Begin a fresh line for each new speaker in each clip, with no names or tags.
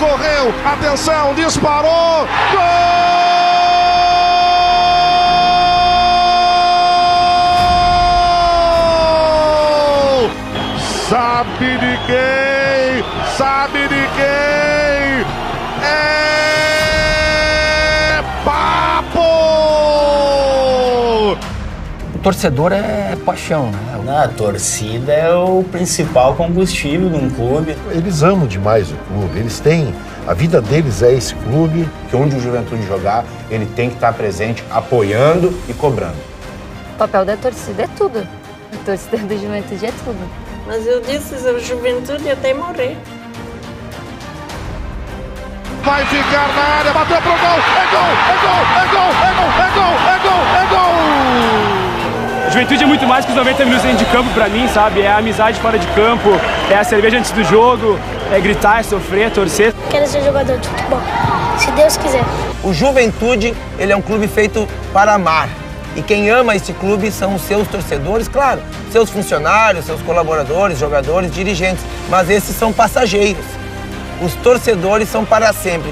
correu, atenção, disparou, gol! Sabe de quem? Sabe de quem? É Papo!
O torcedor é paixão, né?
A torcida é o principal combustível de um clube.
Eles amam demais o clube, eles têm... A vida deles é esse clube.
Que onde o Juventude jogar, ele tem que estar presente, apoiando e cobrando.
O papel da torcida é tudo. A torcida do Juventude é tudo.
Mas eu disse a Juventude até morrer.
Vai ficar na área, bateu pro gol, é gol, é gol, é gol, é gol, é gol, é gol, é gol!
A Juventude é muito mais que os 90 minutos dentro de campo pra mim, sabe? É a amizade fora de campo, é a cerveja antes do jogo, é gritar, é sofrer, é torcer.
Quero ser jogador de futebol, se Deus quiser.
O Juventude, ele é um clube feito para amar. E quem ama esse clube são os seus torcedores, claro, seus funcionários, seus colaboradores, jogadores, dirigentes. Mas esses são passageiros. Os torcedores são para sempre.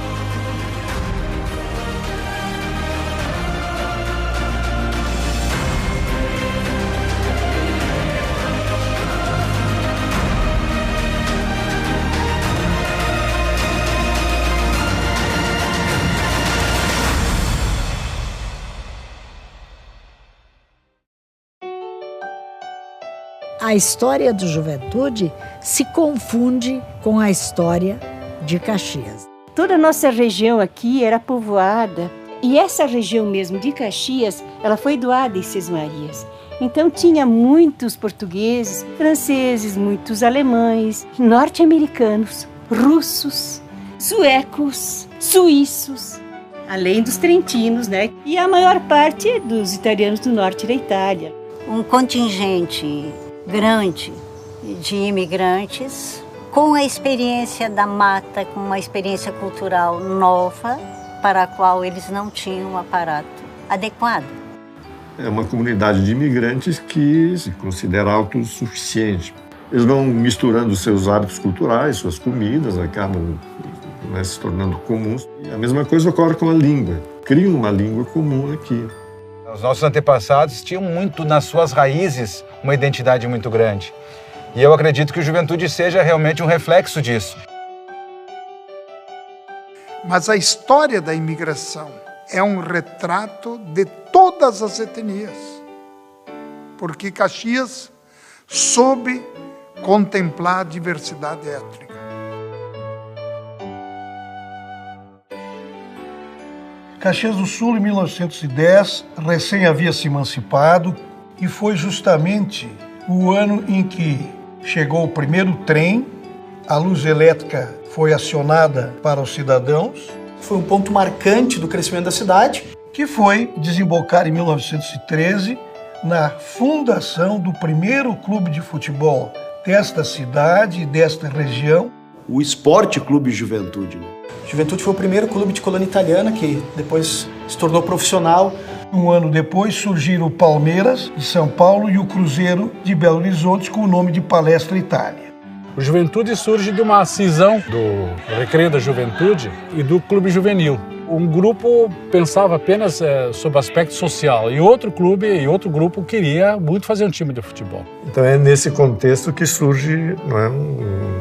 A história do Juventude se confunde com a história de Caxias.
Toda a nossa região aqui era povoada e essa região mesmo de Caxias, ela foi doada em Sesmarias. Então tinha muitos portugueses, franceses, muitos alemães, norte-americanos, russos, suecos, suíços, além dos trentinos, né? E a maior parte dos italianos do norte da Itália.
Um contingente grande de imigrantes, com a experiência da mata, com uma experiência cultural nova, para a qual eles não tinham um aparato adequado.
É uma comunidade de imigrantes que se considera autossuficiente. Eles vão misturando seus hábitos culturais, suas comidas, acabam se tornando comuns. E a mesma coisa ocorre com a língua. Criam uma língua comum aqui.
Os nossos antepassados tinham muito nas suas raízes uma identidade muito grande. E eu acredito que o Juventude seja realmente um reflexo disso.
Mas a história da imigração é um retrato de todas as etnias. Porque Caxias soube contemplar a diversidade étnica.
Caxias do Sul, em 1910, recém havia se emancipado e foi justamente o ano em que chegou o primeiro trem, a luz elétrica foi acionada para os cidadãos.
Foi um ponto marcante do crescimento da cidade.
Que foi desembocar em 1913 na fundação do primeiro clube de futebol desta cidade e desta região.
O Esporte Clube Juventude.
Juventude foi o primeiro clube de colônia italiana que depois se tornou profissional.
Um ano depois surgiram o Palmeiras de São Paulo e o Cruzeiro de Belo Horizonte com o nome de Palestra Itália.
O Juventude surge de uma cisão do Recreio da Juventude e do Clube Juvenil. Um grupo pensava apenas sobre o aspecto social e outro clube e outro grupo queria muito fazer um time de futebol.
Então é nesse contexto que surge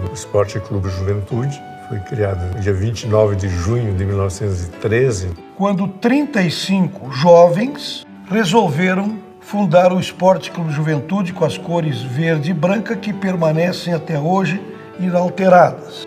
o Esporte Clube Juventude. Foi criado no dia 29 de junho de 1913.
Quando 35 jovens resolveram fundar o Esporte Clube Juventude com as cores verde e branca que permanecem até hoje inalteradas.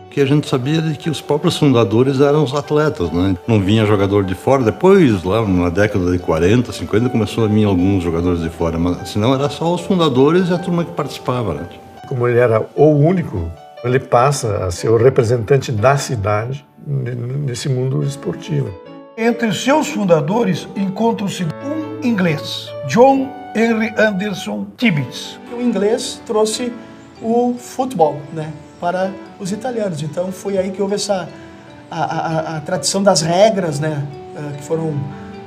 O que a gente sabia é que os próprios fundadores eram os atletas, né? Não vinha jogador de fora. Depois, lá na década de 40, 50, começou a vir alguns jogadores de fora, mas senão era só os fundadores e a turma que participava, né?
Como ele era o único, ele passa a ser o representante da cidade nesse mundo esportivo.
Entre os seus fundadores encontra-se um inglês, John Henry Anderson Tibbets.
O inglês trouxe o futebol, né, para os italianos. Então foi aí que houve a tradição das regras, né, que foram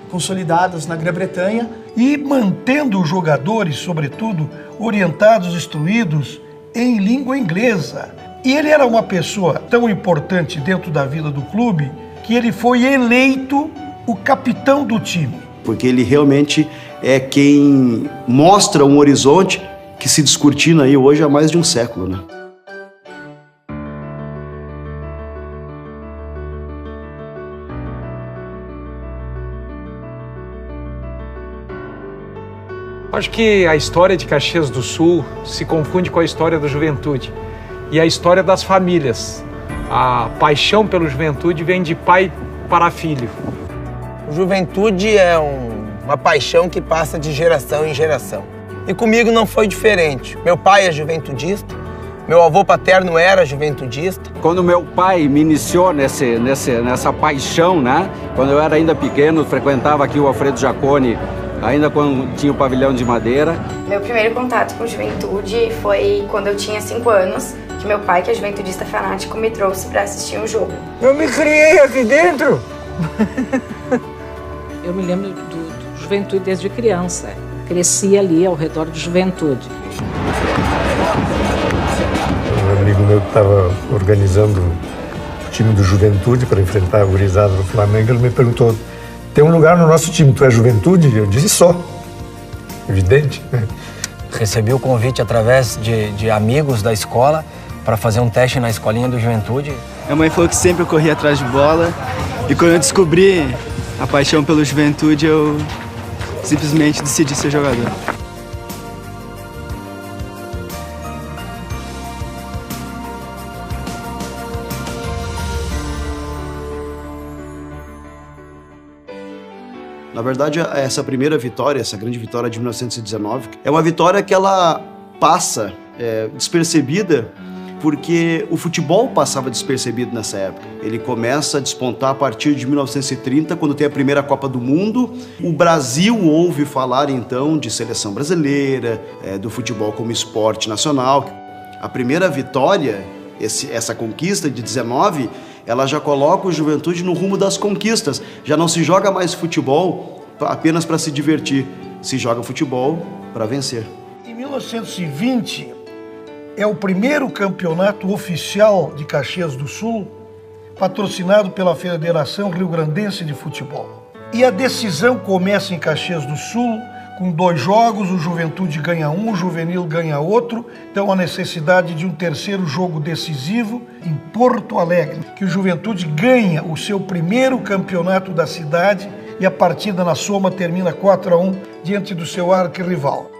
consolidadas na Grã-Bretanha.
E mantendo os jogadores, sobretudo, orientados, instruídos em língua inglesa. E ele era uma pessoa tão importante dentro da vida do clube que ele foi eleito o capitão do time.
Porque ele realmente é quem mostra um horizonte que se descortina aí hoje há mais de um século, né?
Acho que a história de Caxias do Sul se confunde com a história da juventude e a história das famílias. A paixão pelo Juventude vem de pai para filho.
O Juventude é uma paixão que passa de geração em geração. E comigo não foi diferente. Meu pai é juventudista, meu avô paterno era juventudista.
Quando meu pai me iniciou nessa paixão, né? Quando eu era ainda pequeno, frequentava aqui o Alfredo Jaconi, ainda quando tinha o pavilhão de madeira.
Meu primeiro contato com juventude foi quando eu tinha 5 anos, que meu pai, que é juventudista fanático, me trouxe para assistir um jogo.
Eu me criei aqui dentro!
Eu me lembro do Juventude desde criança. Cresci ali ao redor do Juventude.
Um amigo meu que estava organizando o time do Juventude para enfrentar a gurizada do Flamengo, ele me perguntou: tem um lugar no nosso time, tu é Juventude? Eu disse: só. Evidente.
Recebi o convite através de amigos da escola para fazer um teste na escolinha do Juventude.
Minha mãe falou que sempre eu corria atrás de bola e quando eu descobri a paixão pelo Juventude, eu simplesmente decidi ser jogador.
Na verdade, essa primeira vitória, essa grande vitória de 1919, é uma vitória que ela passa despercebida porque o futebol passava despercebido nessa época. Ele começa a despontar a partir de 1930, quando tem a primeira Copa do Mundo. O Brasil ouve falar, então, de seleção brasileira, do futebol como esporte nacional. A primeira vitória, essa conquista de 19, ela já coloca o Juventude no rumo das conquistas. Já não se joga mais futebol apenas para se divertir, se joga futebol para vencer.
Em 1920, é o primeiro campeonato oficial de Caxias do Sul, patrocinado pela Federação Rio-Grandense de Futebol. E a decisão começa em Caxias do Sul, com 2 jogos, o Juventude ganha um, o Juvenil ganha outro. Então a necessidade de um terceiro jogo decisivo em Porto Alegre, que o Juventude ganha o seu primeiro campeonato da cidade e a partida na soma termina 4-1 diante do seu arquirrival.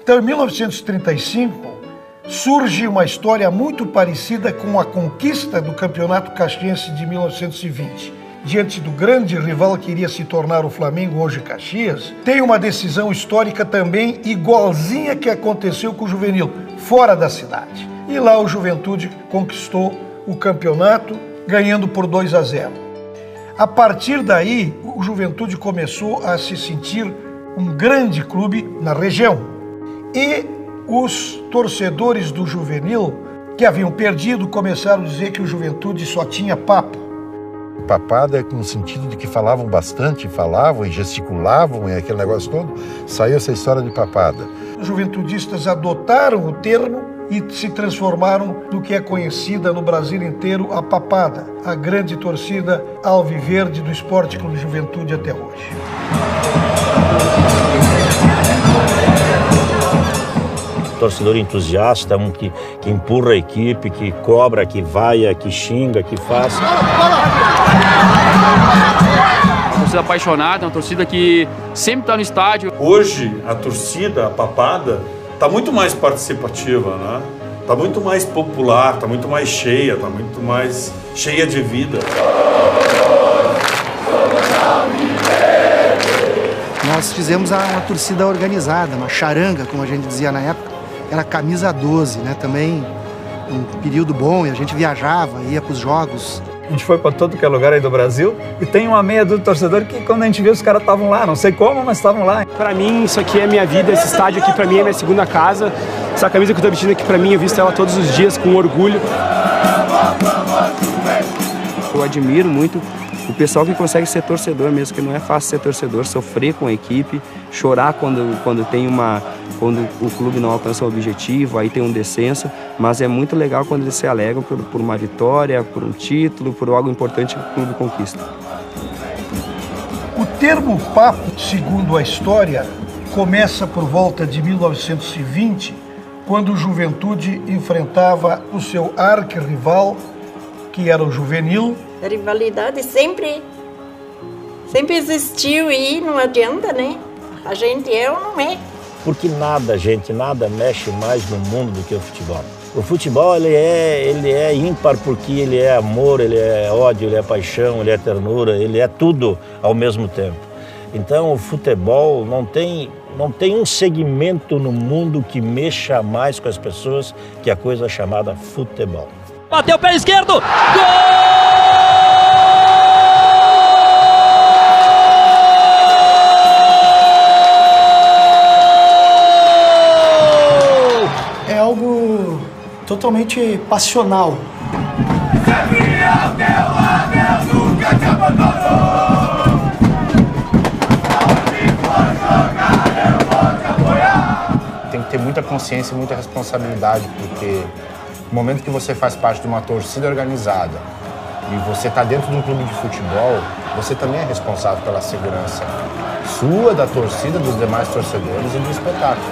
Então em 1935, surge uma história muito parecida com a conquista do Campeonato Caxiense de 1920. Diante do grande rival que iria se tornar o Flamengo, hoje Caxias, tem uma decisão histórica também igualzinha que aconteceu com o Juvenil, fora da cidade. E lá o Juventude conquistou o campeonato, ganhando por 2-0. A partir daí, o Juventude começou a se sentir um grande clube na região. E os torcedores do Juvenil, que haviam perdido, começaram a dizer que o Juventude só tinha papo.
Papada no sentido de que falavam bastante, falavam e gesticulavam e aquele negócio todo, saiu essa história de papada.
Os juventudistas adotaram o termo e se transformaram no que é conhecida no Brasil inteiro a papada, a grande torcida alviverde do Esporte Clube Juventude até hoje.
Torcedor entusiasta, um que empurra a equipe, que cobra, que vaia, que xinga, que faz.
Uma torcida apaixonada, uma torcida que sempre está no estádio.
Hoje, a torcida, a papada, está muito mais participativa, né? Está muito mais popular, está muito mais cheia, está muito mais cheia de vida.
Nós fizemos uma torcida organizada, uma charanga, como a gente dizia na época. Era camisa 12, né? Também um período bom, e a gente viajava, ia para os jogos.
A gente foi para todo que é lugar aí do Brasil e tem uma meia do torcedor que quando a gente viu os caras estavam lá, não sei como, mas estavam lá.
Para mim, isso aqui é minha vida, esse estádio aqui para mim é minha segunda casa. Essa camisa que eu tô vestindo aqui para mim, eu visto ela todos os dias com orgulho.
Eu admiro muito
o pessoal que consegue ser torcedor mesmo, que não é fácil ser torcedor, sofrer com a equipe, chorar quando o clube não alcança o objetivo, aí tem um descenso, mas é muito legal quando eles se alegram por uma vitória, por um título, por algo importante que o clube conquista.
O termo papo, segundo a história, começa por volta de 1920, quando o Juventude enfrentava o seu arquirrival, que era o Juvenil.
A rivalidade sempre existiu e não adianta, né? A gente é ou não é.
Porque nada mexe mais no mundo do que o futebol. O futebol ele é ímpar porque ele é amor, ele é ódio, ele é paixão, ele é ternura, ele é tudo ao mesmo tempo. Então o futebol não tem um segmento no mundo que mexa mais com as pessoas que a coisa chamada futebol.
Bateu o pé esquerdo, gol!
É algo totalmente passional.
Tem que ter muita consciência e muita responsabilidade, porque no momento que você faz parte de uma torcida organizada e você está dentro de um clube de futebol, você também é responsável pela segurança sua, da torcida, dos demais torcedores e do espetáculo.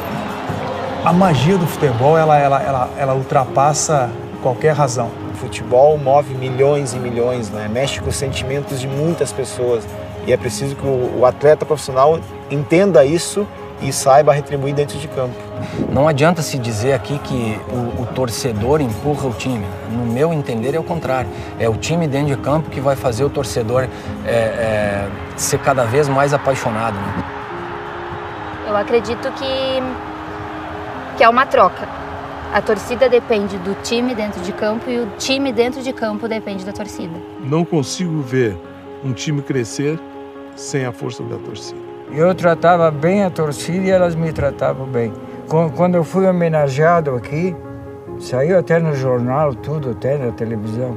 A magia do futebol, ela ultrapassa qualquer razão.
O futebol move milhões e milhões, né? Mexe com os sentimentos de muitas pessoas. E é preciso que o atleta profissional entenda isso e saiba retribuir dentro de campo.
Não adianta se dizer aqui que o torcedor empurra o time. No meu entender é o contrário. É o time dentro de campo que vai fazer o torcedor ser cada vez mais apaixonado, né?
Eu acredito que é uma troca. A torcida depende do time dentro de campo e o time dentro de campo depende da torcida.
Não consigo ver um time crescer sem a força da torcida.
Eu tratava bem a torcida e elas me tratavam bem. Quando eu fui homenageado aqui, saiu até no jornal, tudo, até na televisão.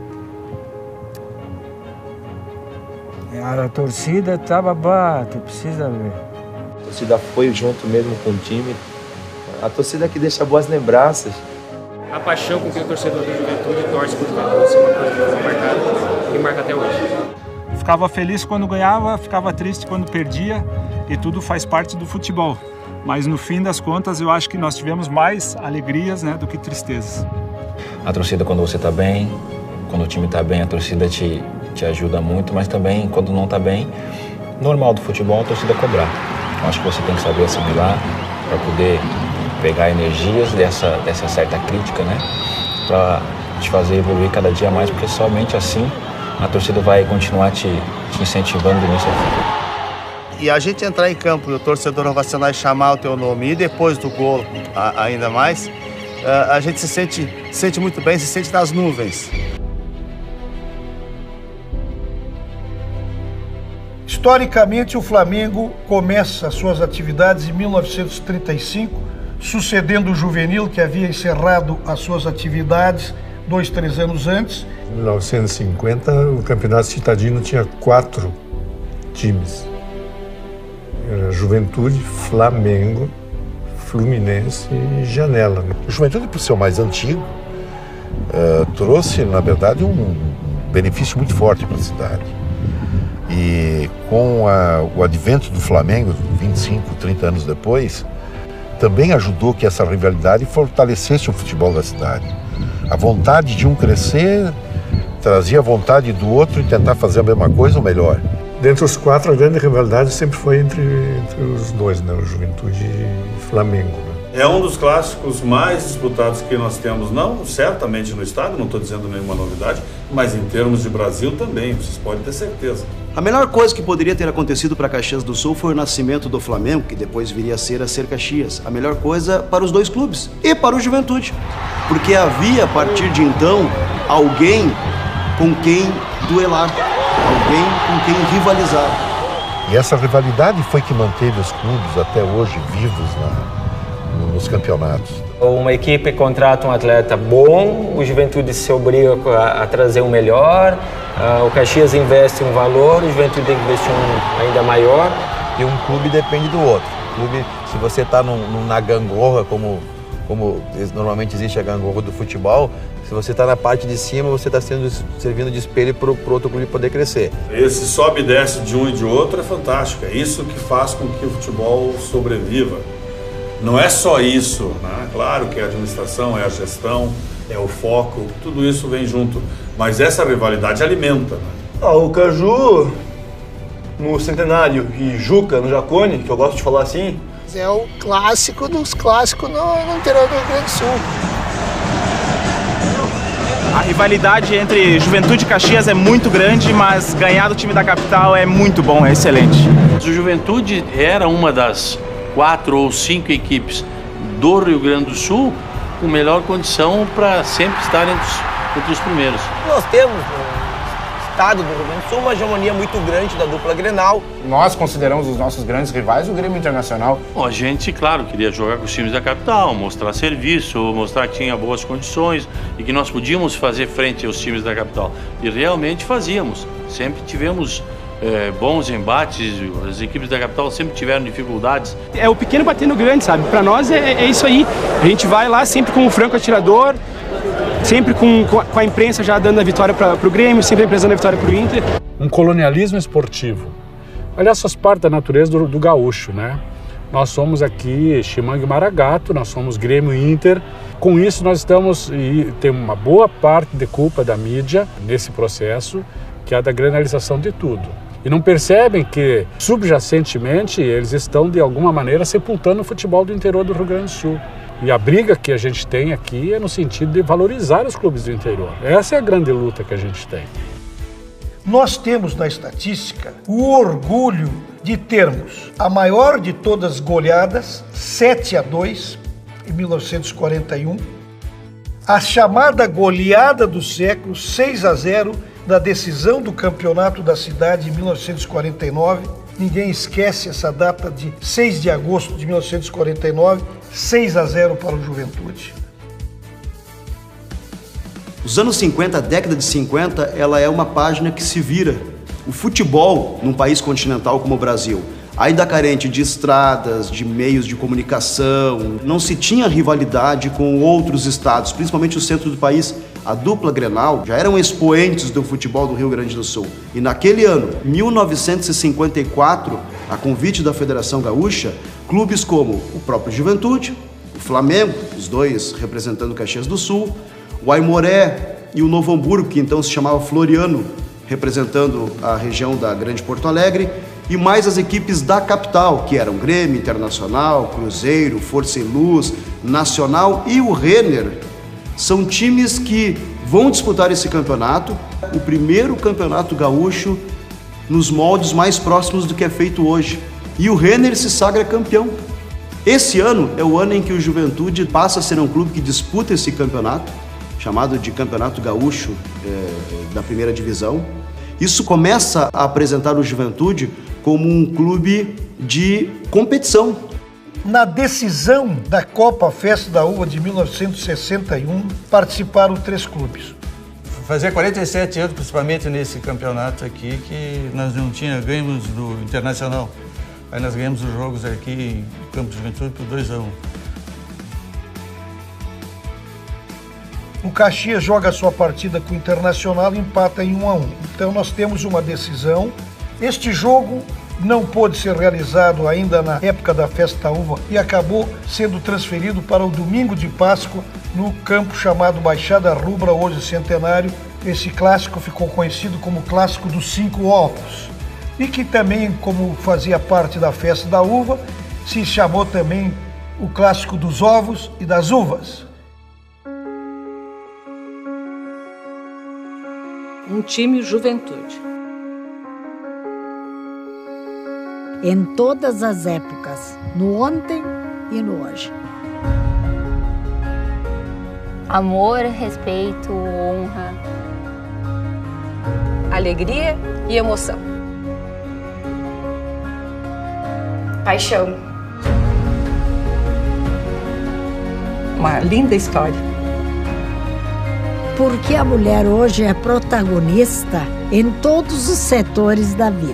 A torcida estava tu precisa ver.
A torcida foi junto mesmo com o time. A torcida que deixa boas lembranças.
A paixão com que o torcedor do Juventude torce por Juventude é uma coisa que foi marcada e marca até hoje.
Ficava feliz quando ganhava, ficava triste quando perdia e tudo faz parte do futebol. Mas no fim das contas eu acho que nós tivemos mais alegrias, né, do que tristezas.
A torcida quando você está bem, quando o time está bem, a torcida te ajuda muito, mas também quando não está bem, normal do futebol a torcida cobrar. Eu acho que você tem que saber assimilar para poder pegar energias dessa certa crítica, né, para te fazer evoluir cada dia mais, porque somente assim a torcida vai continuar te incentivando nisso.
E a gente entrar em campo e o torcedor ovacionar e chamar o teu nome, e depois do gol ainda mais, a gente se sente muito bem, se sente nas nuvens.
Historicamente, o Flamengo começa suas atividades em 1935, sucedendo o Juvenil, que havia encerrado as suas atividades 2-3 anos antes.
Em 1950, o Campeonato Citadino tinha 4 times. Era Juventude, Flamengo, Fluminense e Janela.
O Juventude, por ser o mais antigo, trouxe, na verdade, um benefício muito forte para a cidade. E com o advento do Flamengo, 25, 30 anos depois, também ajudou que essa rivalidade fortalecesse o futebol da cidade. A vontade de um crescer trazia a vontade do outro e tentar fazer a mesma coisa ou melhor.
Dentre os 4, a grande rivalidade sempre foi entre os dois, né? O Juventude e Flamengo. Né?
É um dos clássicos mais disputados que nós temos, não certamente no estado, não estou dizendo nenhuma novidade, mas em termos de Brasil também, vocês podem ter certeza.
A melhor coisa que poderia ter acontecido para Caxias do Sul foi o nascimento do Flamengo, que depois viria a ser Caxias. A melhor coisa para os dois clubes e para o Juventude, porque havia, a partir de então, alguém com quem duelar, alguém com quem rivalizar.
E essa rivalidade foi que manteve os clubes até hoje vivos nos campeonatos.
Uma equipe contrata um atleta bom, o Juventude se obriga a trazer um melhor, o Caxias investe um valor, o Juventude tem que investir um ainda maior.
E um clube depende do outro. Clube, se você está na gangorra, como normalmente existe a gangorra do futebol, se você está na parte de cima, você está servindo de espelho para o outro clube poder crescer.
Esse sobe e desce de um e de outro é fantástico. É isso que faz com que o futebol sobreviva. Não é só isso, né? Claro que é a administração, é a gestão, é o foco, tudo isso vem junto. Mas essa rivalidade alimenta, né?
O Caju no Centenário e Juca no Jacone, que eu gosto de falar assim.
É o clássico dos clássicos no interior do Rio Grande do Sul.
A rivalidade entre Juventude e Caxias é muito grande, mas ganhar do time da capital é muito bom, é excelente.
O Juventude era uma das 4 ou 5 equipes do Rio Grande do Sul com melhor condição para sempre estar entre os primeiros.
Nós temos no estado do Rio Grande do Sul uma hegemonia muito grande da dupla Grenal.
Nós consideramos os nossos grandes rivais o Grêmio Internacional.
Bom, a gente, claro, queria jogar com os times da capital, mostrar serviço, mostrar que tinha boas condições e que nós podíamos fazer frente aos times da capital. E realmente fazíamos. Sempre tivemos bons embates, as equipes da capital sempre tiveram dificuldades.
É o pequeno batendo grande, sabe? Para nós é isso aí. A gente vai lá sempre com o franco atirador, sempre com a imprensa já dando a vitória para o Grêmio, sempre apresentando a vitória para o Inter.
Um colonialismo esportivo. Aliás, faz parte da natureza do gaúcho, né? Nós somos aqui Chimangue e Maragato, nós somos Grêmio e Inter. Com isso nós estamos, e tem uma boa parte de culpa da mídia nesse processo, que é a da granalização de tudo. E não percebem que, subjacentemente, eles estão, de alguma maneira, sepultando o futebol do interior do Rio Grande do Sul. E a briga que a gente tem aqui é no sentido de valorizar os clubes do interior. Essa é a grande luta que a gente tem.
Nós temos na estatística o orgulho de termos a maior de todas as goleadas, 7-2, em 1941, a chamada goleada do século, 6-0, da decisão do campeonato da cidade em 1949. Ninguém esquece essa data de 6 de agosto de 1949, 6-0 para o Juventude.
Os anos 50, a década de 50, ela é uma página que se vira. O futebol, num país continental como o Brasil, ainda carente de estradas, de meios de comunicação, não se tinha rivalidade com outros estados, principalmente o centro do país. A dupla Grenal já eram expoentes do futebol do Rio Grande do Sul. E naquele ano, 1954, a convite da Federação Gaúcha, clubes como o próprio Juventude, o Flamengo, os dois representando Caxias do Sul, o Aimoré e o Novo Hamburgo, que então se chamava Floriano, representando a região da Grande Porto Alegre, e mais as equipes da capital, que eram Grêmio Internacional, Cruzeiro, Força e Luz, Nacional e o Renner. São times que vão disputar esse campeonato, o primeiro campeonato gaúcho nos moldes mais próximos do que é feito hoje. E o Renner se sagra campeão. Esse ano é o ano em que o Juventude passa a ser um clube que disputa esse campeonato, chamado de Campeonato Gaúcho da primeira divisão. Isso começa a apresentar o Juventude como um clube de competição.
Na decisão da Copa Festa da Uva de 1961, participaram 3 clubes.
Fazia 47 anos, principalmente nesse campeonato aqui, que nós não ganhamos do Internacional. Aí nós ganhamos os jogos aqui em Campo de Juventude por 2-1.
O Caxias joga a sua partida com o Internacional e empata em 1-1. Então nós temos uma decisão. Este jogo não pôde ser realizado ainda na época da Festa da Uva e acabou sendo transferido para o domingo de Páscoa no campo chamado Baixada Rubra, hoje Centenário. Esse clássico ficou conhecido como Clássico dos 5 Ovos e que também, como fazia parte da Festa da Uva, se chamou também o Clássico dos Ovos e das Uvas.
Um time Juventude.
Em todas as épocas, no ontem e no hoje.
Amor, respeito, honra.
Alegria e emoção. Paixão. uma linda história.
Porque a mulher hoje é protagonista em todos os setores da vida.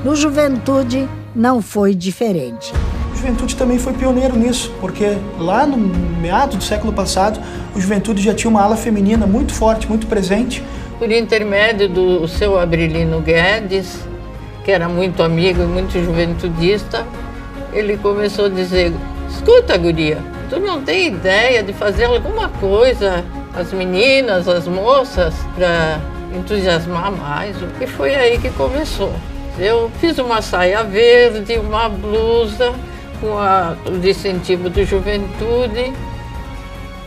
No Juventude não foi diferente.
O Juventude também foi pioneiro nisso, porque lá no meado do século passado, o Juventude já tinha uma ala feminina muito forte, muito presente.
Por intermédio do seu Abrilino Guedes, que era muito amigo e muito juventudista, ele começou a dizer: escuta, guria, tu não tem ideia de fazer alguma coisa, as meninas, as moças, para entusiasmar mais? E foi aí que começou. Eu fiz uma saia verde, uma blusa com o distintivo do Juventude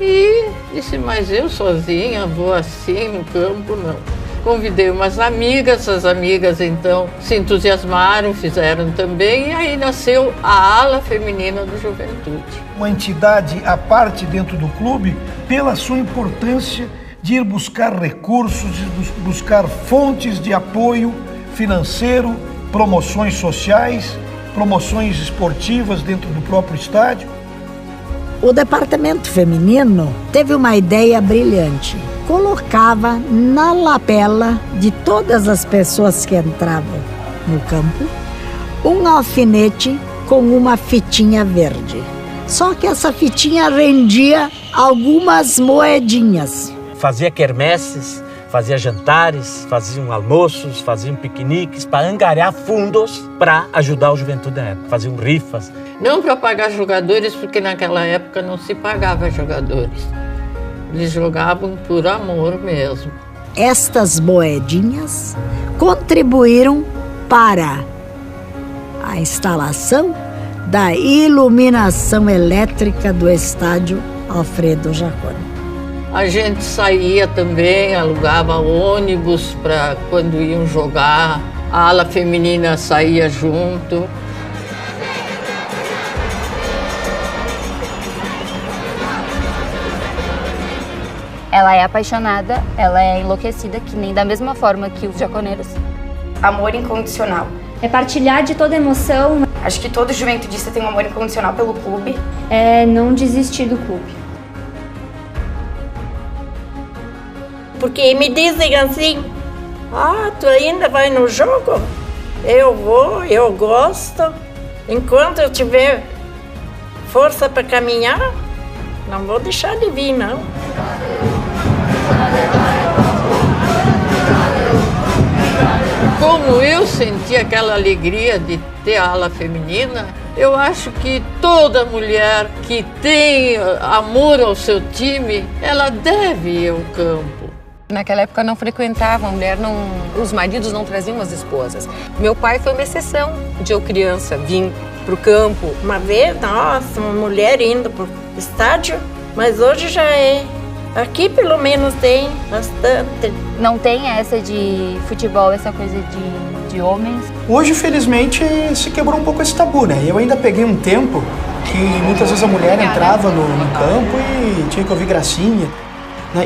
e disse: mas eu sozinha vou assim no campo? Não. Convidei umas amigas, as amigas então se entusiasmaram, fizeram também, e aí nasceu a ala feminina do Juventude.
Uma entidade à parte dentro do clube pela sua importância de ir buscar recursos, de buscar fontes de apoio financeiro, promoções sociais, promoções esportivas dentro do próprio estádio.
O departamento feminino teve uma ideia brilhante. Colocava na lapela de todas as pessoas que entravam no campo um alfinete com uma fitinha verde. Só que essa fitinha rendia algumas moedinhas.
Fazia quermesses, fazia jantares, faziam almoços, faziam piqueniques para angariar fundos para ajudar o Juventude na época. Faziam rifas.
Não para pagar jogadores, porque naquela época não se pagava jogadores. Eles jogavam por amor mesmo.
Estas moedinhas contribuíram para a instalação da iluminação elétrica do estádio Alfredo Jaconi.
A gente saía também, alugava ônibus para quando iam jogar. A ala feminina saía junto.
Ela é apaixonada, ela é enlouquecida, que nem da mesma forma que os jaconeiros.
Amor incondicional.
É partilhar de toda emoção.
Acho que todo juventudista tem um amor incondicional pelo clube.
É não desistir do clube.
Porque me dizem assim: ah, tu ainda vai no jogo? Eu vou, eu gosto. Enquanto eu tiver força para caminhar, não vou deixar de vir, não.
Como eu senti aquela alegria de ter a ala feminina, eu acho que toda mulher que tem amor ao seu time, ela deve ir ao campo.
Naquela época não frequentava, a mulher não, os maridos não traziam as esposas. Meu pai foi uma exceção de eu criança, vim pro campo.
Uma vez, nossa, uma mulher indo pro estádio, mas hoje já é. Aqui pelo menos tem bastante.
Não tem essa de futebol, essa coisa de homens.
Hoje, felizmente, se quebrou um pouco esse tabu, né? Eu ainda peguei um tempo que muitas vezes a mulher entrava no campo e tinha que ouvir gracinha.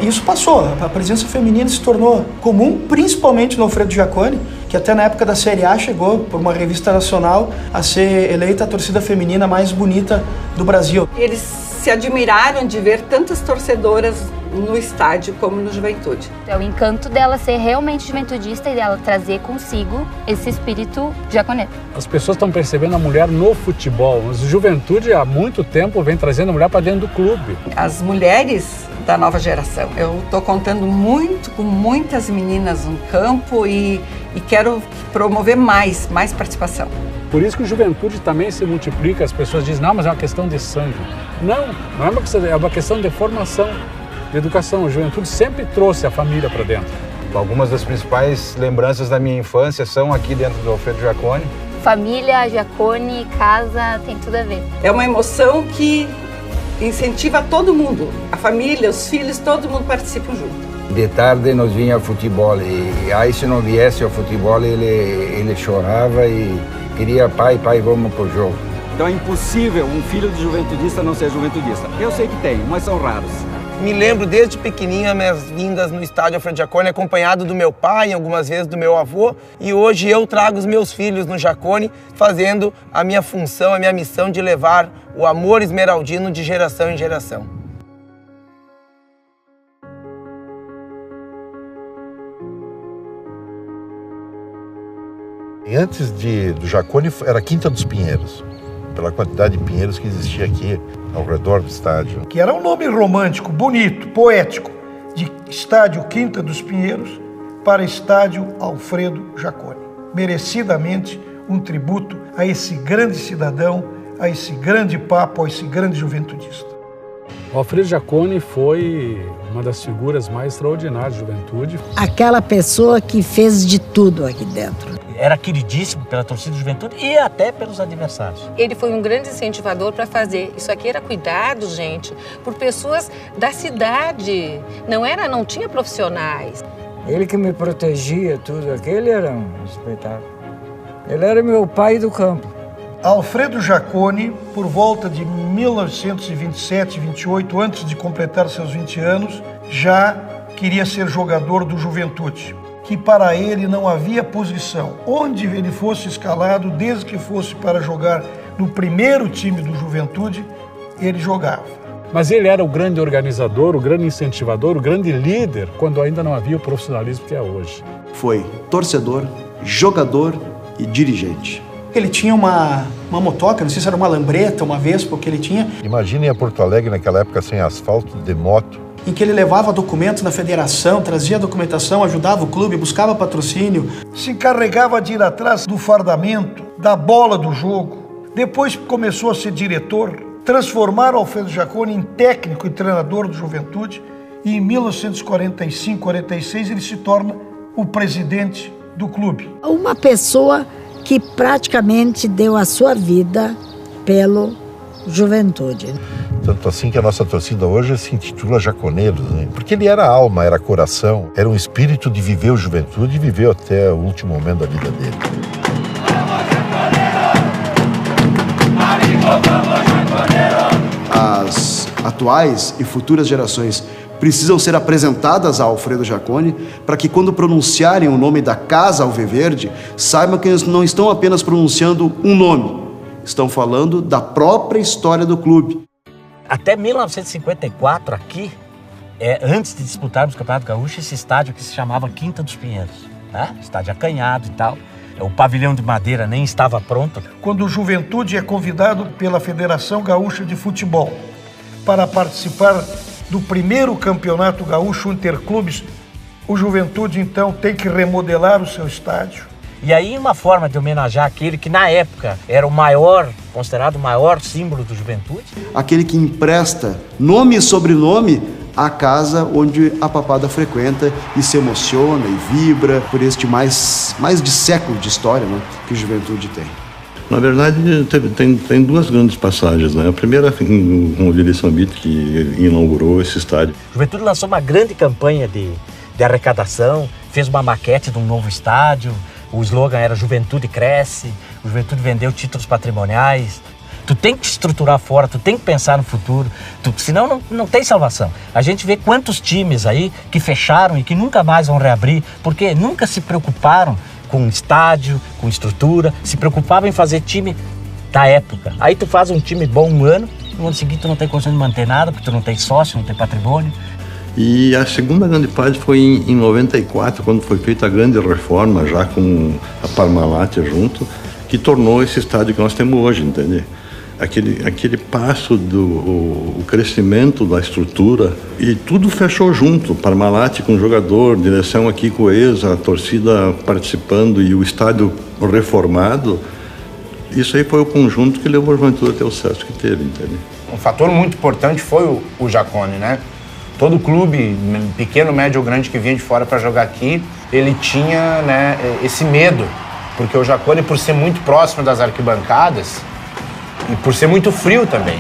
Isso passou, a presença feminina se tornou comum, principalmente no Alfredo Jaconi, que até na época da Série A chegou, por uma revista nacional, a ser eleita a torcida feminina mais bonita do Brasil.
Eles se admiraram de ver tantas torcedoras no estádio como no Juventude.
É o encanto dela ser realmente juventudista e dela trazer consigo esse espírito jaconeiro.
As pessoas estão percebendo a mulher no futebol. Mas o Juventude há muito tempo vem trazendo a mulher para dentro do clube.
As mulheres da nova geração. Eu estou contando muito com muitas meninas no campo e quero promover mais participação.
Por isso que o Juventude também se multiplica. As pessoas dizem, não, mas é uma questão de sangue. Não é uma questão, é uma questão de formação, de educação. O Juventude sempre trouxe a família para dentro.
Algumas das principais lembranças da minha infância são aqui dentro do Alfredo Jaconi.
Família, Jaconi, casa, tem tudo a ver.
É uma emoção que incentiva todo mundo, a família, os filhos, todo mundo participa junto.
De tarde nós vinha futebol e aí se não viesse ao futebol ele chorava e queria pai, vamos pro jogo.
Então é impossível um filho de juventudista não ser juventudista. Eu sei que tem, mas são raros.
Me lembro desde pequenininha minhas vindas no estádio Alfredo Jaconi, acompanhado do meu pai, algumas vezes do meu avô, e hoje eu trago os meus filhos no Jaconi, fazendo a minha função, a minha missão de levar o amor esmeraldino de geração em geração.
antes do Jaconi era Quinta dos Pinheiros, pela quantidade de pinheiros que existia aqui ao redor do estádio.
Que era um nome romântico, bonito, poético, de estádio Quinta dos Pinheiros para estádio Alfredo Jaconi. Merecidamente um tributo a esse grande cidadão, a esse grande papo, a esse grande juventudista.
O Alfredo Jaconi foi uma das figuras mais extraordinárias da juventude.
Aquela pessoa que fez de tudo aqui dentro.
Era queridíssimo pela torcida da juventude e até pelos adversários.
Ele foi um grande incentivador para fazer. Isso aqui era cuidado, gente, por pessoas da cidade. Não tinha profissionais.
Ele que me protegia, tudo. Aquele era um espetáculo. Ele era meu pai do campo.
Alfredo Jaconi, por volta de 1927, 28, antes de completar seus 20 anos, já queria ser jogador do Juventude, que para ele não havia posição. Onde ele fosse escalado, desde que fosse para jogar no primeiro time do Juventude, ele jogava.
Mas ele era o grande organizador, o grande incentivador, o grande líder, quando ainda não havia o profissionalismo que é hoje.
Foi torcedor, jogador e dirigente.
Ele tinha uma motoca, não sei se era uma lambreta, uma Vespa, que ele tinha.
Imaginem a Porto Alegre naquela época sem asfalto, de moto.
Em que ele levava documentos na federação, trazia documentação, ajudava o clube, buscava patrocínio.
Se encarregava de ir atrás do fardamento, da bola do jogo. Depois começou a ser diretor. Transformaram Alfredo Jaconi em técnico e treinador do Juventude. E em 1945, 46, ele se torna o presidente do clube.
Uma pessoa que praticamente deu a sua vida pelo Juventude.
Tanto assim que a nossa torcida hoje se intitula Jaconeiros, né? Porque ele era alma, era coração, era um espírito de viver o Juventude e viveu até o último momento da vida dele.
As atuais e futuras gerações precisam ser apresentadas a Alfredo Jaconi para que, quando pronunciarem o nome da Casa Alviverde, saibam que eles não estão apenas pronunciando um nome, estão falando da própria história do clube.
Até 1954, aqui, antes de disputarmos o Campeonato Gaúcho, esse estádio aqui se chamava Quinta dos Pinheiros, né? Estádio acanhado e tal. O pavilhão de madeira nem estava pronto.
Quando o Juventude é convidado pela Federação Gaúcha de Futebol para participar do primeiro campeonato gaúcho interclubes, o Juventude então tem que remodelar o seu estádio.
E aí uma forma de homenagear aquele que na época era o maior, considerado o maior símbolo do Juventude.
Aquele que empresta nome e sobrenome à casa onde a papada frequenta e se emociona e vibra por este mais de século de história, né, que o Juventude tem.
Na verdade, tem duas grandes passagens, né? A primeira com o Lili Sambit, que inaugurou esse estádio.
A Juventude lançou uma grande campanha de arrecadação, fez uma maquete de um novo estádio, o slogan era Juventude Cresce, o Juventude vendeu títulos patrimoniais. Tu tem que estruturar fora, tu tem que pensar no futuro, senão não tem salvação. A gente vê quantos times aí que fecharam e que nunca mais vão reabrir, porque nunca se preocuparam com estádio, com estrutura, se preocupavam em fazer time da época. Aí tu faz um time bom um ano, no ano seguinte tu não tem condição de manter nada, porque tu não tem sócio, não tem patrimônio.
E a segunda grande parte foi em 94, quando foi feita a grande reforma, já com a Parmalat junto, que tornou esse estádio que nós temos hoje, entende? Aquele passo o crescimento da estrutura e tudo fechou junto, Parmalat com o jogador, direção aqui com o a torcida participando e o estádio reformado. Isso aí foi o conjunto que levou a Juventude até o sucesso que teve, entende?
Um fator muito importante foi o Jaconi, né? Todo clube, pequeno, médio ou grande, que vinha de fora para jogar aqui, ele tinha, né, esse medo, porque o Jaconi, por ser muito próximo das arquibancadas, e por ser muito frio também,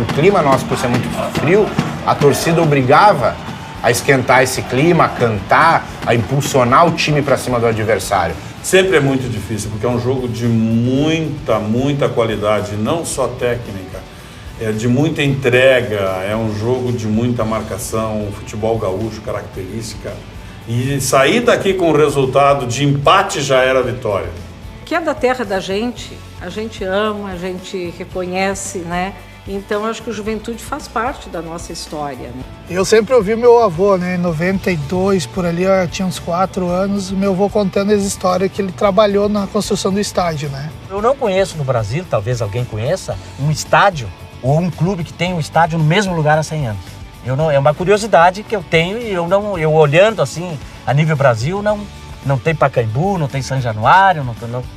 o clima nosso por ser muito frio, a torcida obrigava a esquentar esse clima, a cantar, a impulsionar o time para cima do adversário.
Sempre é muito difícil, porque é um jogo de muita qualidade, não só técnica, é de muita entrega, é um jogo de muita marcação, futebol gaúcho, característica. E sair daqui com o resultado de empate já era vitória.
Que é da terra da gente, a gente ama, a gente reconhece, né?
Então, acho que o Juventude faz parte da nossa história. Né?
Eu sempre ouvi meu avô, né? Em 92, por ali, eu tinha uns 4 anos, meu avô contando as histórias que ele trabalhou na construção do estádio, né?
Eu não conheço no Brasil, talvez alguém conheça, um estádio ou um clube que tem um estádio no mesmo lugar há 100 anos. É uma curiosidade que eu tenho e eu olhando assim, a nível Brasil, não tem Pacaembu, não tem São Januário,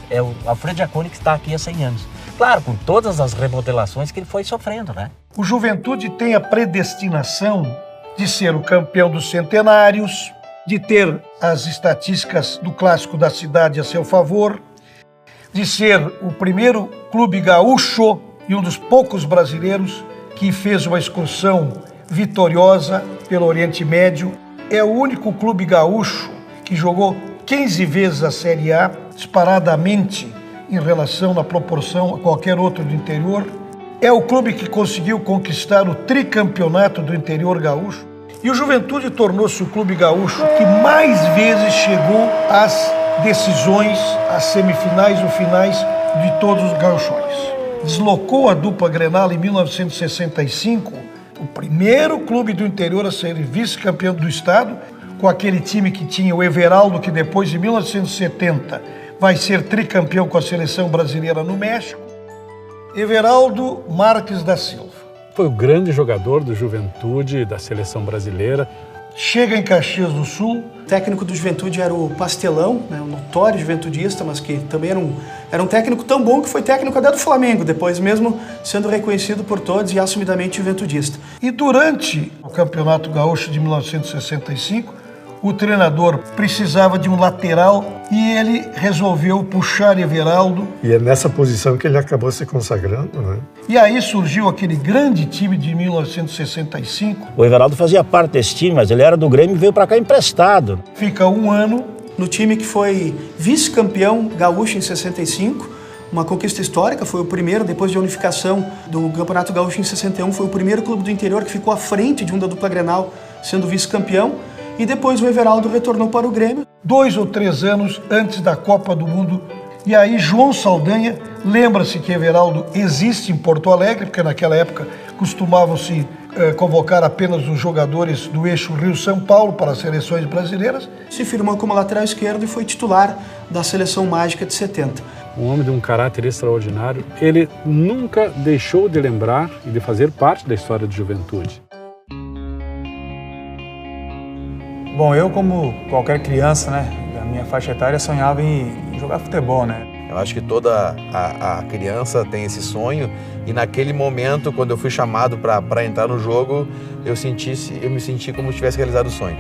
é o Alfredo Jaconi que está aqui há 100 anos. Claro, com todas as remodelações que ele foi sofrendo, né?
O Juventude tem a predestinação de ser o campeão dos centenários, de ter as estatísticas do clássico da cidade a seu favor, de ser o primeiro clube gaúcho e um dos poucos brasileiros que fez uma excursão vitoriosa pelo Oriente Médio. É o único clube gaúcho que jogou 15 vezes a Série A, disparadamente em relação na proporção a qualquer outro do interior. É o clube que conseguiu conquistar o tricampeonato do interior gaúcho. E o Juventude tornou-se o clube gaúcho que mais vezes chegou às decisões, às semifinais ou finais de todos os gauchões. Deslocou a dupla Grenal em 1965, o primeiro clube do interior a ser vice-campeão do estado, com aquele time que tinha o Everaldo, que depois, em 1970, vai ser tricampeão com a seleção brasileira no México. Everaldo Marques da Silva.
Foi o grande jogador do Juventude, da seleção brasileira.
Chega em Caxias do Sul.
O técnico do Juventude era o Pastelão, né, um notório juventudista, mas que também era um técnico tão bom que foi técnico até do Flamengo, depois mesmo sendo reconhecido por todos e assumidamente juventudista.
E durante o Campeonato Gaúcho de 1965, o treinador precisava de um lateral e ele resolveu puxar Everaldo.
E é nessa posição que ele acabou se consagrando, né?
E aí surgiu aquele grande time de 1965.
O Everaldo fazia parte desse time, mas ele era do Grêmio e veio para cá emprestado.
Fica um ano
no time que foi vice-campeão gaúcho em 65, uma conquista histórica, foi o primeiro, depois de unificação do Campeonato Gaúcho em 61, foi o primeiro clube do interior que ficou à frente de um da dupla Grenal, sendo vice-campeão. E depois o Everaldo retornou para o Grêmio.
2 ou 3 anos antes da Copa do Mundo. E aí João Saldanha, lembra-se que Everaldo existe em Porto Alegre, porque naquela época costumavam-se convocar apenas os jogadores do eixo Rio-São Paulo para as seleções brasileiras.
Se firmou como lateral esquerdo e foi titular da Seleção Mágica de 70.
Um homem de um caráter extraordinário. Ele nunca deixou de lembrar e de fazer parte da história do Juventude.
Bom, eu como qualquer criança, né, da minha faixa etária, sonhava em jogar futebol, né?
Eu acho que toda a criança tem esse sonho e naquele momento, quando eu fui chamado para entrar no jogo, eu me senti como se tivesse realizado o sonho.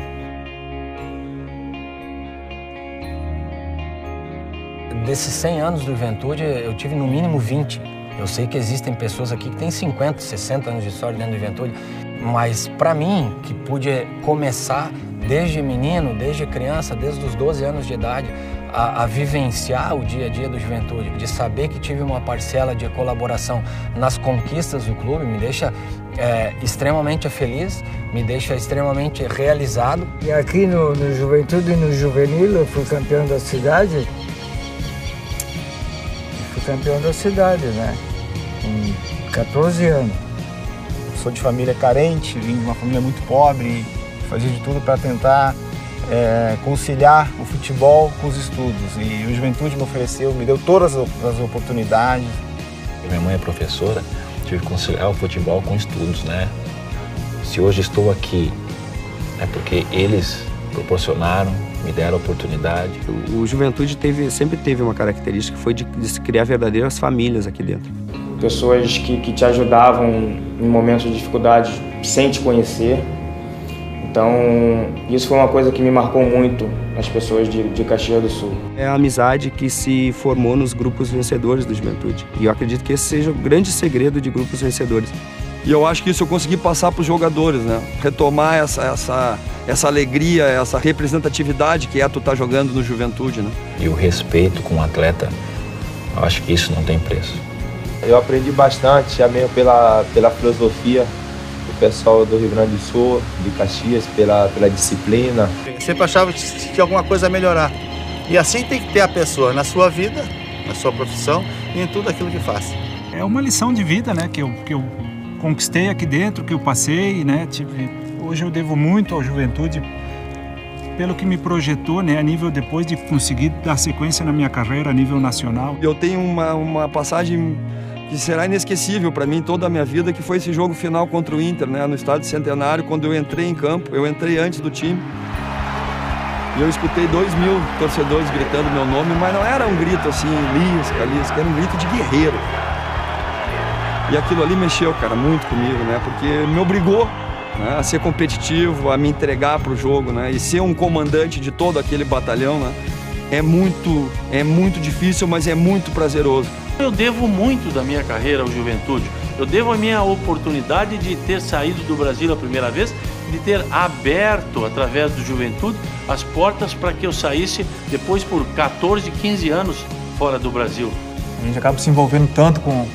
Desses 100 anos do Juventude, eu tive no mínimo 20. Eu sei que existem pessoas aqui que têm 50, 60 anos de história dentro do Juventude, mas para mim, que pude começar desde menino, desde criança, desde os 12 anos de idade, a vivenciar o dia a dia do Juventude, de saber que tive uma parcela de colaboração nas conquistas do clube, me deixa extremamente feliz, me deixa extremamente realizado.
E aqui no Juventude e no Juvenil eu fui campeão da cidade. Fui campeão da cidade, né? Com 14 anos.
Sou de família carente, vim de uma família muito pobre, fazia de tudo para tentar conciliar o futebol com os estudos. E o Juventude me deu todas as oportunidades.
Minha mãe é professora, tive que conciliar o futebol com estudos, né? Se hoje estou aqui, é porque eles proporcionaram, me deram a oportunidade.
O Juventude sempre teve uma característica, que foi de se criar verdadeiras famílias aqui dentro.
Pessoas que te ajudavam em momentos de dificuldade sem te conhecer. Então, isso foi uma coisa que me marcou muito nas pessoas de Caxias do Sul.
É a amizade que se formou nos grupos vencedores do Juventude. E eu acredito que esse seja o grande segredo de grupos vencedores.
E eu acho que isso eu consegui passar para os jogadores, né? Retomar essa alegria, essa representatividade que tu estar jogando no Juventude, né?
E o respeito com o atleta, eu acho que isso não tem preço.
Eu aprendi bastante, também pela filosofia do pessoal do Rio Grande do Sul, de Caxias, pela disciplina.
Sempre achava que tinha alguma coisa a melhorar. E assim tem que ter a pessoa na sua vida, na sua profissão e em tudo aquilo que faz.
É uma lição de vida, né, que eu
conquistei aqui dentro, que eu passei, né? Hoje eu devo muito ao Juventude pelo que me projetou, né, a nível depois de conseguir dar sequência na minha carreira a nível nacional.
Eu tenho uma passagem que será inesquecível para mim toda a minha vida, que foi esse jogo final contra o Inter, né, no Estádio Centenário, quando eu entrei em campo. Eu entrei antes do time e eu escutei 2.000 torcedores gritando meu nome, mas não era um grito assim, Lisca, era um grito de guerreiro. E aquilo ali mexeu, cara, muito comigo, né, porque me obrigou, né, a ser competitivo, a me entregar para o jogo, né, e ser um comandante de todo aquele batalhão, né, é muito difícil, mas é muito prazeroso.
Eu devo muito da minha carreira ao Juventude. Eu devo a minha oportunidade de ter saído do Brasil a primeira vez, de ter aberto, através do Juventude, as portas para que eu saísse depois por 14, 15 anos fora do Brasil.
A gente acaba se envolvendo tanto com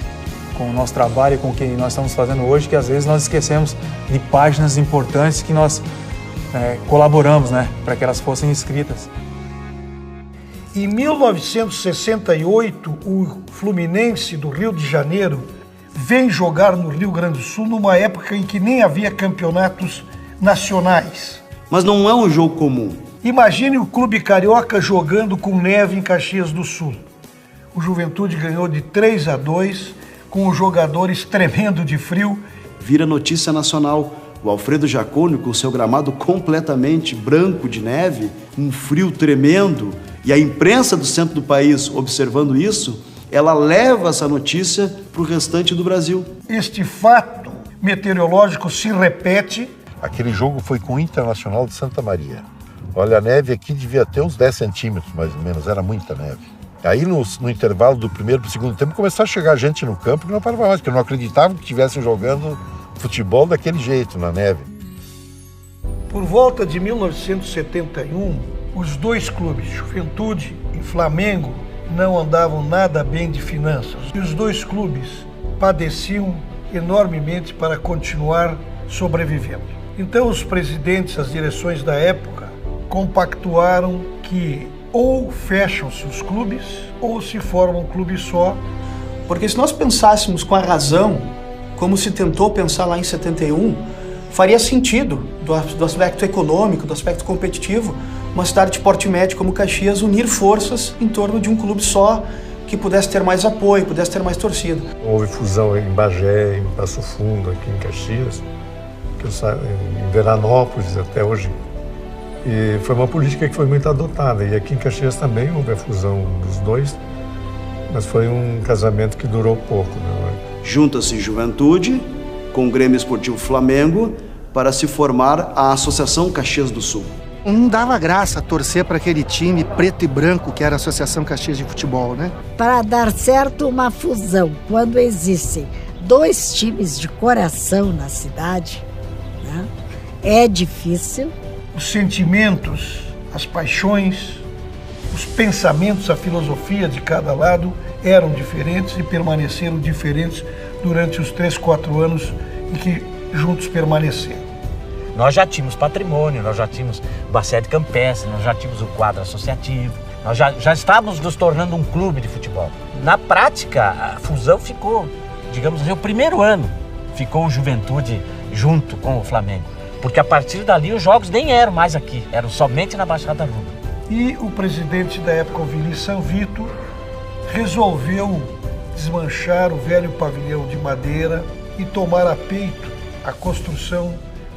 o nosso trabalho e com o que nós estamos fazendo hoje, que às vezes nós esquecemos de páginas importantes que nós colaboramos, né, para que elas fossem escritas.
Em 1968, o Fluminense do Rio de Janeiro vem jogar no Rio Grande do Sul numa época em que nem havia campeonatos nacionais.
Mas não é um jogo comum.
Imagine o clube carioca jogando com neve em Caxias do Sul. O Juventude ganhou de 3-2, com os jogadores tremendo de frio.
Vira notícia nacional. O Alfredo Jaconi, com seu gramado completamente branco de neve, um frio tremendo, e a imprensa do centro do país observando isso, ela leva essa notícia para o restante do Brasil.
Este fato meteorológico se repete.
Aquele jogo foi com o Internacional de Santa Maria. Olha, a neve aqui devia ter uns 10 centímetros, mais ou menos, era muita neve. Aí no intervalo do primeiro para o segundo tempo começou a chegar gente no campo que não parava mais, que não acreditavam que estivessem jogando futebol daquele jeito, na neve.
Por volta de 1971, os dois clubes, Juventude e Flamengo, não andavam nada bem de finanças. E os dois clubes padeciam enormemente para continuar sobrevivendo. Então os presidentes, as direções da época, compactuaram que ou fecham-se os clubes ou se forma um clube só.
Porque se nós pensássemos com a razão, como se tentou pensar lá em 71, faria sentido, do aspecto econômico, do aspecto competitivo, uma cidade de porte médio como Caxias unir forças em torno de um clube só que pudesse ter mais apoio, pudesse ter mais torcida.
Houve fusão em Bagé, em Passo Fundo, aqui em Caxias, em Veranópolis até hoje. E foi uma política que foi muito adotada. E aqui em Caxias também houve a fusão dos dois, mas foi um casamento que durou pouco, né?
Junta-se Juventude com o Grêmio Esportivo Flamengo para se formar a Associação Caxias do Sul.
Não dava graça torcer para aquele time preto e branco que era a Associação Caxias de Futebol, né?
Para dar certo uma fusão, quando existem dois times de coração na cidade, né, é difícil.
Os sentimentos, as paixões, os pensamentos, a filosofia de cada lado eram diferentes e permaneceram diferentes durante os 3, 4 anos em que juntos permaneceram.
Nós já tínhamos patrimônio, nós já tínhamos a sede campestre, nós já tínhamos o quadro associativo, nós já estávamos nos tornando um clube de futebol. Na prática, a fusão ficou, digamos assim, o primeiro ano ficou o Juventude junto com o Flamengo. Porque a partir dali os jogos nem eram mais aqui, eram somente na Baixada Rubra.
E o presidente da época, o Vili San Vito, resolveu desmanchar o velho pavilhão de madeira e tomar a peito a construção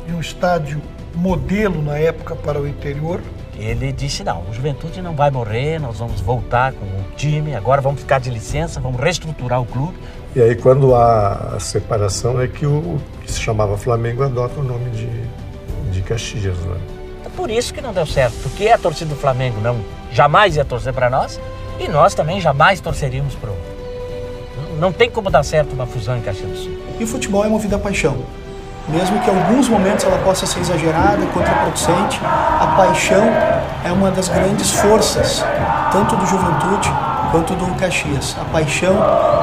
de um estádio modelo na época para o interior.
Ele disse, não, o Juventude não vai morrer, nós vamos voltar com o time, agora vamos ficar de licença, vamos reestruturar o clube.
E aí quando há a separação é que o que se chamava Flamengo adota o nome de Caxias, né?
É por isso que não deu certo, porque a torcida do Flamengo jamais ia torcer para nós e nós também jamais torceríamos para o... Não tem como dar certo uma fusão em Caxias do Sul.
E o futebol é movido a paixão. Mesmo que em alguns momentos ela possa ser exagerada, contraproducente, a paixão é uma das grandes forças, tanto do Juventude quanto do Caxias. A paixão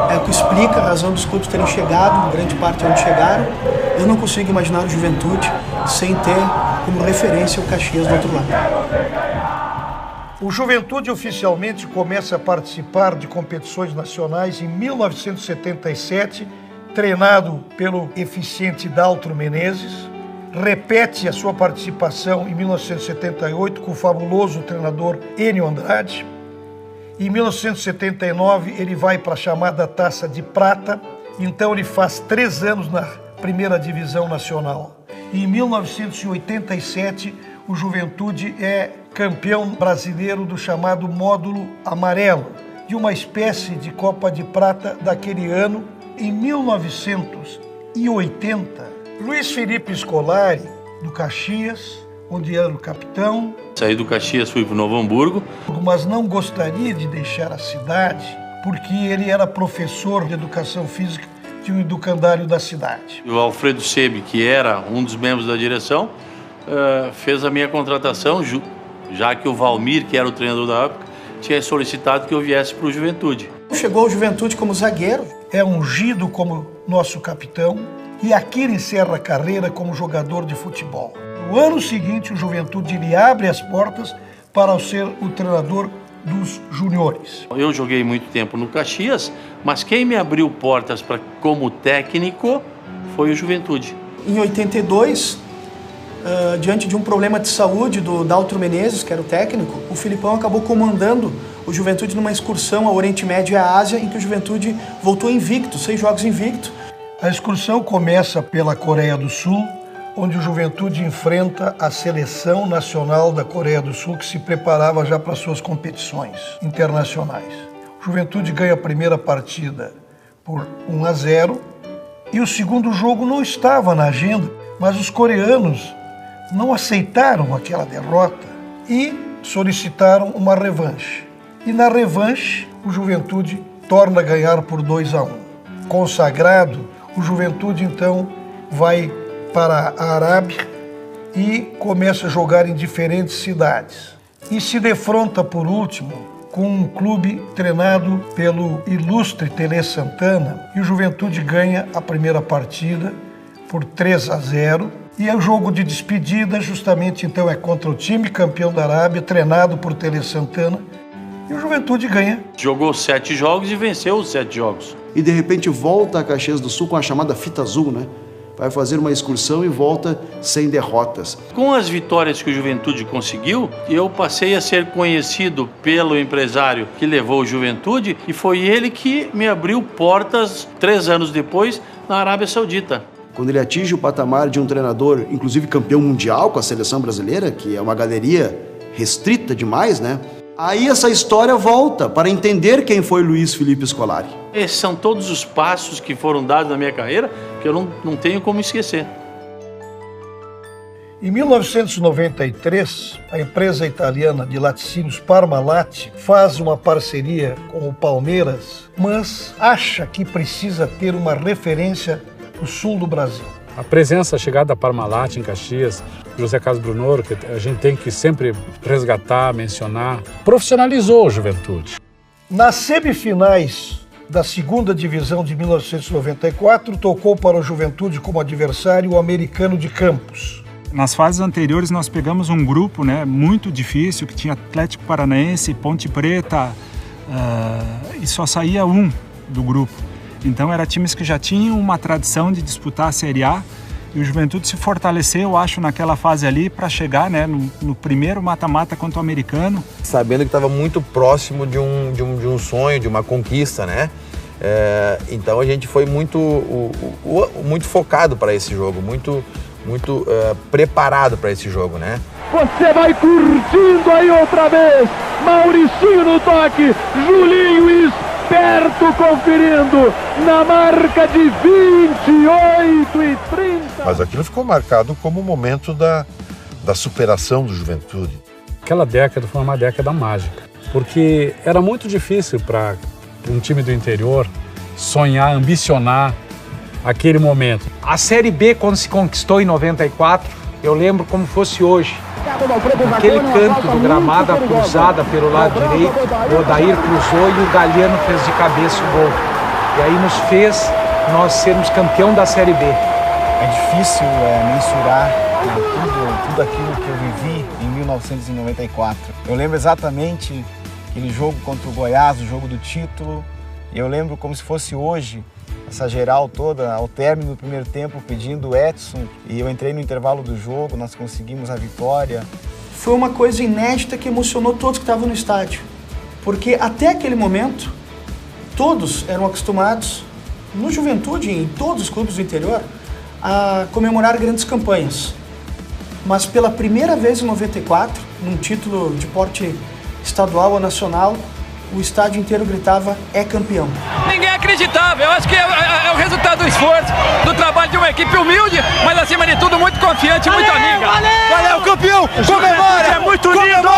é o que explica a razão dos clubes terem chegado, em grande parte onde chegaram. Eu não consigo imaginar o Juventude sem ter como referência o Caxias do outro lado.
O Juventude oficialmente começa a participar de competições nacionais em 1977, treinado pelo eficiente Daltro Menezes, repete a sua participação em 1978 com o fabuloso treinador Enio Andrade. Em 1979 ele vai para a chamada Taça de Prata, então ele faz 3 anos na primeira divisão nacional. E em 1987 o Juventude é campeão brasileiro do chamado Módulo Amarelo, de uma espécie de Copa de Prata daquele ano. Em 1980, Luiz Felipe Scolari, do Caxias, onde era o capitão.
Saí do Caxias, fui para o Novo Hamburgo.
Mas não gostaria de deixar a cidade, porque ele era professor de educação física de um educandário da cidade.
O Alfredo Sebe, que era um dos membros da direção, fez a minha contratação, já que o Valmir, que era o treinador da época, tinha solicitado que eu viesse para o Juventude.
Chegou ao Juventude como zagueiro.
É ungido como nosso capitão e aqui ele encerra a carreira como jogador de futebol. No ano seguinte, o Juventude lhe abre as portas para ser o treinador dos juniores.
Eu joguei muito tempo no Caxias, mas quem me abriu portas como técnico foi o Juventude.
Em 82, diante de um problema de saúde do Daltro Menezes, que era o técnico, o Filipão acabou comandando o Juventude numa excursão ao Oriente Médio e à Ásia, em que o Juventude voltou invicto, 6 jogos invicto.
A excursão começa pela Coreia do Sul, onde o Juventude enfrenta a seleção nacional da Coreia do Sul, que se preparava já para suas competições internacionais. O Juventude ganha a primeira partida por 1-0 e o segundo jogo não estava na agenda, mas os coreanos não aceitaram aquela derrota e solicitaram uma revanche. E na revanche, o Juventude torna a ganhar por 2-1. Consagrado, o Juventude então vai para a Arábia e começa a jogar em diferentes cidades. E se defronta, por último, com um clube treinado pelo ilustre Tele Santana. E o Juventude ganha a primeira partida por 3-0. E o jogo de despedida justamente então é contra o time campeão da Arábia, treinado por Tele Santana. E o Juventude ganha.
Jogou 7 jogos e venceu os 7 jogos.
E de repente volta a Caxias do Sul com a chamada fita azul, né? Vai fazer uma excursão e volta sem derrotas.
Com as vitórias que o Juventude conseguiu, eu passei a ser conhecido pelo empresário que levou o Juventude e foi ele que me abriu portas 3 anos depois na Arábia Saudita.
Quando ele atinge o patamar de um treinador, inclusive campeão mundial com a seleção brasileira, que é uma galeria restrita demais, né? Aí essa história volta para entender quem foi Luiz Felipe Scolari.
Esses são todos os passos que foram dados na minha carreira que eu não tenho como esquecer.
Em 1993, a empresa italiana de laticínios Parmalat faz uma parceria com o Palmeiras, mas acha que precisa ter uma referência no sul do Brasil.
A presença, a chegada da Parmalat em Caxias, José Carlos Brunoro, que a gente tem que sempre resgatar, mencionar, profissionalizou a Juventude.
Nas semifinais da segunda divisão de 1994, tocou para o Juventude como adversário o Americano de Campos.
Nas fases anteriores nós pegamos um grupo, né, muito difícil, que tinha Atlético Paranaense, Ponte Preta, e só saía um do grupo. Então eram times que já tinham uma tradição de disputar a Série A e o Juventude se fortaleceu, eu acho, naquela fase ali para chegar, né, no primeiro mata-mata contra o Americano.
Sabendo que estava muito próximo de um sonho, de uma conquista, né? Então a gente foi muito focado para esse jogo, muito preparado para esse jogo, né?
Você vai curtindo aí outra vez, Mauricinho no toque, Julinho esperto conferindo na marca de 28:30.
Mas aquilo ficou marcado como o momento da superação do Juventude.
Aquela década foi uma década mágica, porque era muito difícil para um time do interior sonhar, ambicionar aquele momento.
A Série B, quando se conquistou em 94, eu lembro como fosse hoje. Aquele canto do gramado, a cruzada pelo lado direito, o Odair cruzou e o Galhardo fez de cabeça o gol. E aí nos fez nós sermos campeão da Série B.
É difícil mensurar tudo aquilo que eu vivi em 1994. Eu lembro exatamente aquele jogo contra o Goiás, o jogo do título. E eu lembro como se fosse hoje
essa geral toda, ao término do primeiro tempo, pedindo o Edson, e eu entrei no intervalo do jogo, nós conseguimos a vitória.
Foi uma coisa inédita que emocionou todos que estavam no estádio, porque até aquele momento, todos eram acostumados, no Juventude e em todos os clubes do interior, a comemorar grandes campanhas. Mas pela primeira vez em 94, num título de porte estadual ou nacional, o estádio inteiro gritava, é campeão.
Ninguém acreditava, eu acho que é o resultado do esforço, do trabalho de uma equipe humilde, mas acima de tudo muito confiante, muito amiga.
Valeu, campeão! Comemora!
É muito lindo!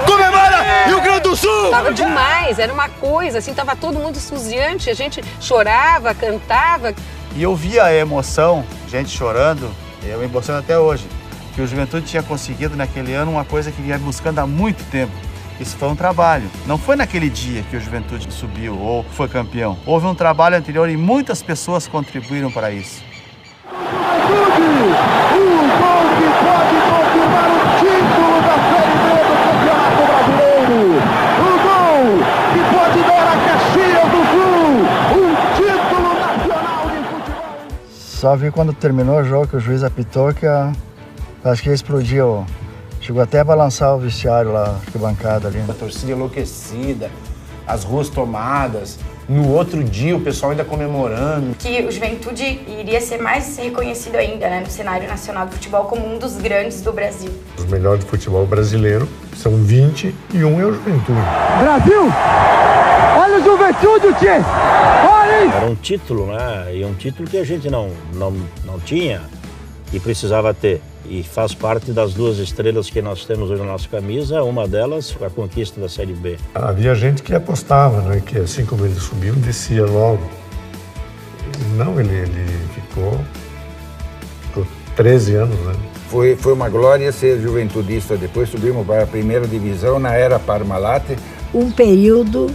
Comemora! Rio Grande do Sul!
Tava demais, era uma coisa, assim, tava todo mundo entusiante, a gente chorava, cantava.
E eu via a emoção, gente chorando, e eu me emociono até hoje, que o Juventude tinha conseguido naquele ano uma coisa que vinha buscando há muito tempo. Isso foi um trabalho. Não foi naquele dia que o Juventude subiu ou foi campeão. Houve um trabalho anterior e muitas pessoas contribuíram para isso. Só vi quando terminou o jogo que o juiz apitou que acho que explodiu. Chegou até a balançar o vestiário lá, a arquibancada ali.
A torcida enlouquecida, as ruas tomadas. No outro dia, o pessoal ainda comemorando.
Que o Juventude iria ser mais reconhecido ainda, né, no cenário nacional do futebol como um dos grandes do Brasil.
Os melhores do futebol brasileiro são 20 e um é o Juventude.
Brasil! Olha o Juventude, tchê! Olha isso!
Era um título, né? E um título que a gente não tinha e precisava ter. E faz parte das 2 estrelas que nós temos hoje na nossa camisa, uma delas foi a conquista da Série B.
Havia gente que apostava, né, que assim como ele subiu, descia logo. Não, ele ficou 13 anos, né?
Foi uma glória ser juventudista. Depois subimos para a primeira divisão na era Parmalat.
Um período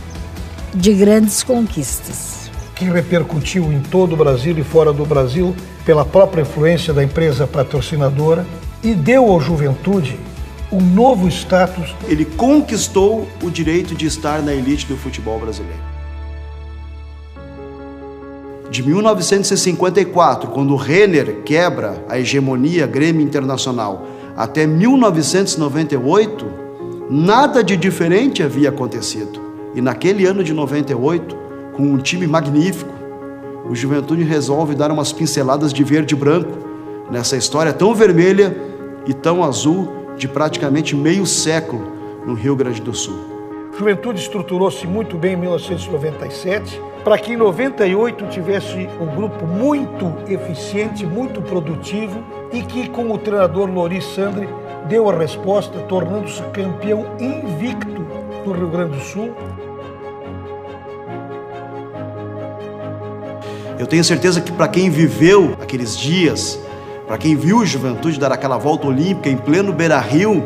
de grandes conquistas.
Que repercutiu em todo o Brasil e fora do Brasil pela própria influência da empresa patrocinadora e deu ao Juventude um novo status.
Ele conquistou o direito de estar na elite do futebol brasileiro. De 1954, quando o Renner quebra a hegemonia Grêmio Internacional, até 1998, nada de diferente havia acontecido. E naquele ano de 98, com um time magnífico, o Juventude resolve dar umas pinceladas de verde e branco nessa história tão vermelha e tão azul de praticamente meio século no Rio Grande do Sul.
Juventude estruturou-se muito bem em 1997, para que em 98 tivesse um grupo muito eficiente, muito produtivo e que, com o treinador Loris Sandri, deu a resposta, tornando-se campeão invicto do Rio Grande do Sul.
Eu tenho certeza que para quem viveu aqueles dias, para quem viu o Juventude dar aquela volta olímpica em pleno Beira-Rio,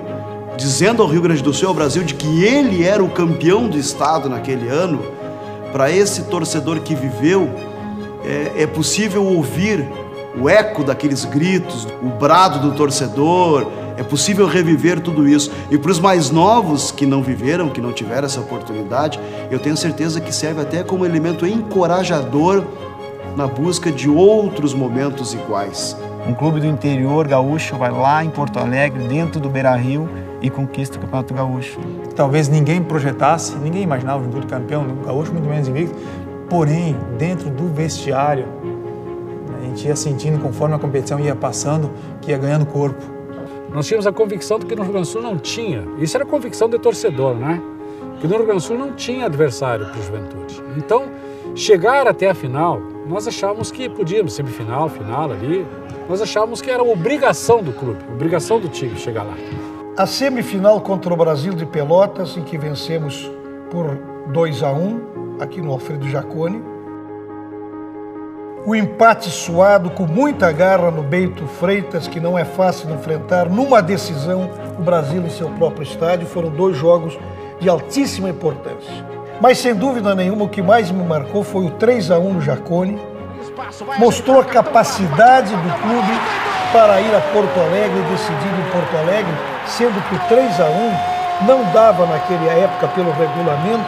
dizendo ao Rio Grande do Sul, ao Brasil, de que ele era o campeão do estado naquele ano, para esse torcedor que viveu, é possível ouvir o eco daqueles gritos, o brado do torcedor, é possível reviver tudo isso. E para os mais novos que não viveram, que não tiveram essa oportunidade, eu tenho certeza que serve até como elemento encorajador na busca de outros momentos iguais.
Um clube do interior gaúcho vai lá em Porto Alegre, dentro do Beira-Rio, e conquista o Campeonato Gaúcho.
Talvez ninguém projetasse, ninguém imaginava o Juventude campeão no Gaúcho, muito menos invicto. Porém, dentro do vestiário, a gente ia sentindo, conforme a competição ia passando, que ia ganhando corpo.
Nós tínhamos a convicção de que no Rio Grande do Sul não tinha. Isso era convicção de torcedor, né? Que no Rio Grande do Sul não tinha adversário para o Juventude. Então, chegar até a final, nós achávamos que podíamos, semifinal, final ali, nós achávamos que era obrigação do clube, obrigação do time chegar lá.
A semifinal contra o Brasil de Pelotas, em que vencemos por 2-1, aqui no Alfredo Jaconi. O empate suado, com muita garra no Bento Freitas, que não é fácil de enfrentar, numa decisão, o Brasil em seu próprio estádio. Foram 2 jogos de altíssima importância. Mas, sem dúvida nenhuma, o que mais me marcou foi o 3-1 no Jaconi. Mostrou a capacidade do clube para ir a Porto Alegre, decidido em Porto Alegre, sendo que o 3-1 não dava, naquela época, pelo regulamento,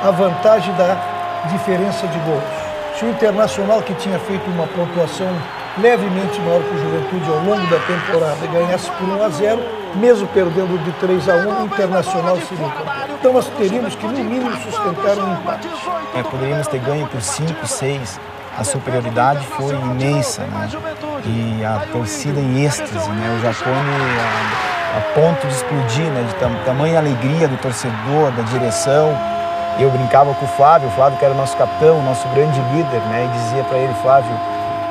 a vantagem da diferença de gols. Se o Internacional, que tinha feito uma pontuação levemente maior que o Juventude ao longo da temporada, ganhasse por 1-0, mesmo perdendo de 3-1, o Internacional seria campeão. Então nós teríamos que, no mínimo, sustentar um empate.
Poderíamos ter ganho por 5, 6. A superioridade foi imensa, né? E a torcida em êxtase, né? O Jacone a ponto de explodir, né? De tamanha alegria do torcedor, da direção. Eu brincava com o Flávio que era o nosso capitão, nosso grande líder, né? E dizia para ele, Flávio,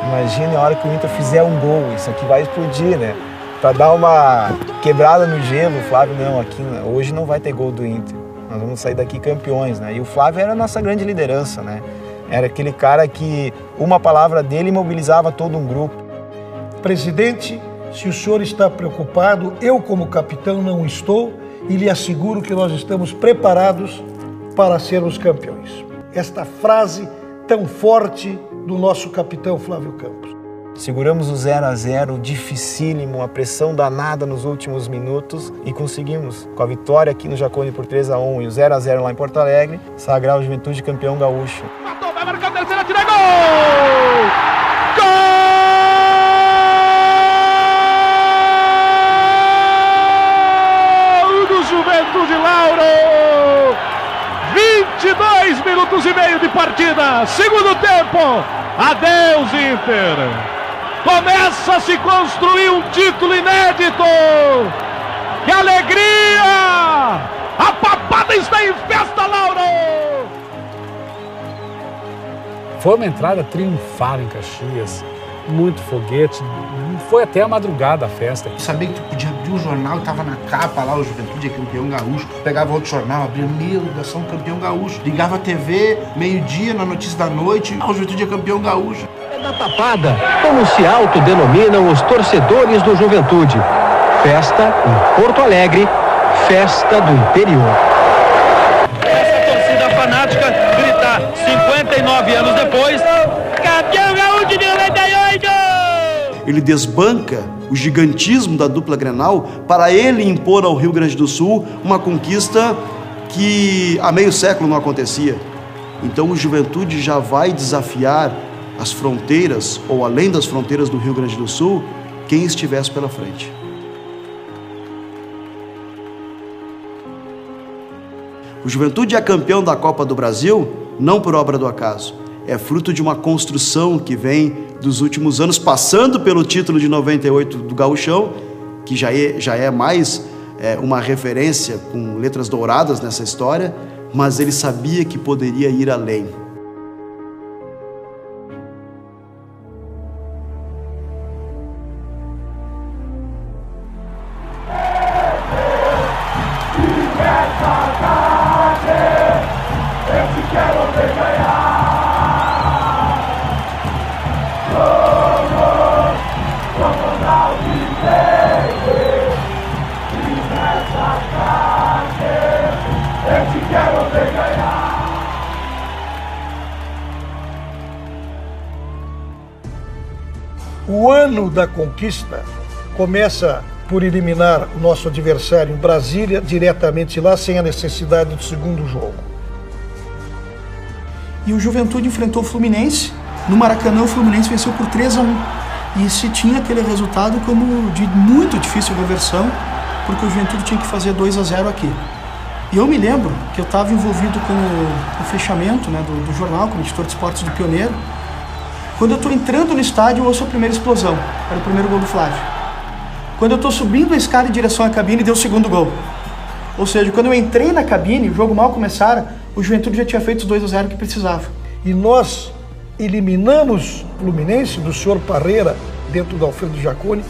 imagine a hora que o Inter fizer um gol, isso aqui vai explodir, né? Para dar uma quebrada no gelo, o Flávio, não, aqui hoje não vai ter gol do Inter. Nós vamos sair daqui campeões, né? E o Flávio era a nossa grande liderança, né? Era aquele cara que uma palavra dele mobilizava todo um grupo.
Presidente, se o senhor está preocupado, eu como capitão não estou e lhe asseguro que nós estamos preparados para sermos campeões. Esta frase tão forte do nosso capitão Flávio Campos.
Seguramos o 0-0, dificílimo, a pressão danada nos últimos minutos e conseguimos, com a vitória aqui no Jacone por 3-1 e o 0-0 lá em Porto Alegre, sagrar o Juventude campeão gaúcho.
Vai marcar a terceira, tira gol! Gol do Juventude, Lauro! 22 minutos e meio de partida, segundo tempo. Adeus, Inter! Começa a se construir um título inédito! Que alegria! A papada está em festa, Lauro!
Foi uma entrada triunfal em Caxias, muito foguete, foi até a madrugada a festa.
Sabia que tu podia abrir o jornal, tava na capa lá, o Juventude é campeão gaúcho. Pegava outro jornal, abria, meu, ligação campeão gaúcho. Ligava a TV, meio-dia, na notícia da noite, o Juventude é campeão gaúcho.
É da tapada, como se autodenominam os torcedores do Juventude. Festa em Porto Alegre, festa do interior.
Essa torcida fanática gritar 59 anos depois, campeão gaúcho de 98!
Ele desbanca o gigantismo da dupla Grenal para ele impor ao Rio Grande do Sul uma conquista que há meio século não acontecia. Então o Juventude já vai desafiar as fronteiras, ou além das fronteiras do Rio Grande do Sul, quem estivesse pela frente. O Juventude é campeão da Copa do Brasil não por obra do acaso. É fruto de uma construção que vem dos últimos anos, passando pelo título de 98 do Gauchão, que já é mais uma referência com letras douradas nessa história, mas ele sabia que poderia ir além.
O ano da conquista começa por eliminar o nosso adversário em Brasília, diretamente lá, sem a necessidade do segundo jogo.
E o Juventude enfrentou o Fluminense. No Maracanã, o Fluminense venceu por 3-1. E se tinha aquele resultado como de muito difícil reversão, porque o Juventude tinha que fazer 2-0 aqui. E eu me lembro que eu estava envolvido com o fechamento, né, do jornal, como editor de esportes do Pioneiro. Quando eu estou entrando no estádio, eu ouço a primeira explosão. Era o primeiro gol do Flávio. Quando eu estou subindo a escada em direção à cabine, deu o segundo gol. Ou seja, quando eu entrei na cabine, o jogo mal começara, o Juventude já tinha feito os 2-0 que precisava.
E nós eliminamos o Fluminense do senhor Parreira, dentro do Alfredo Jacone,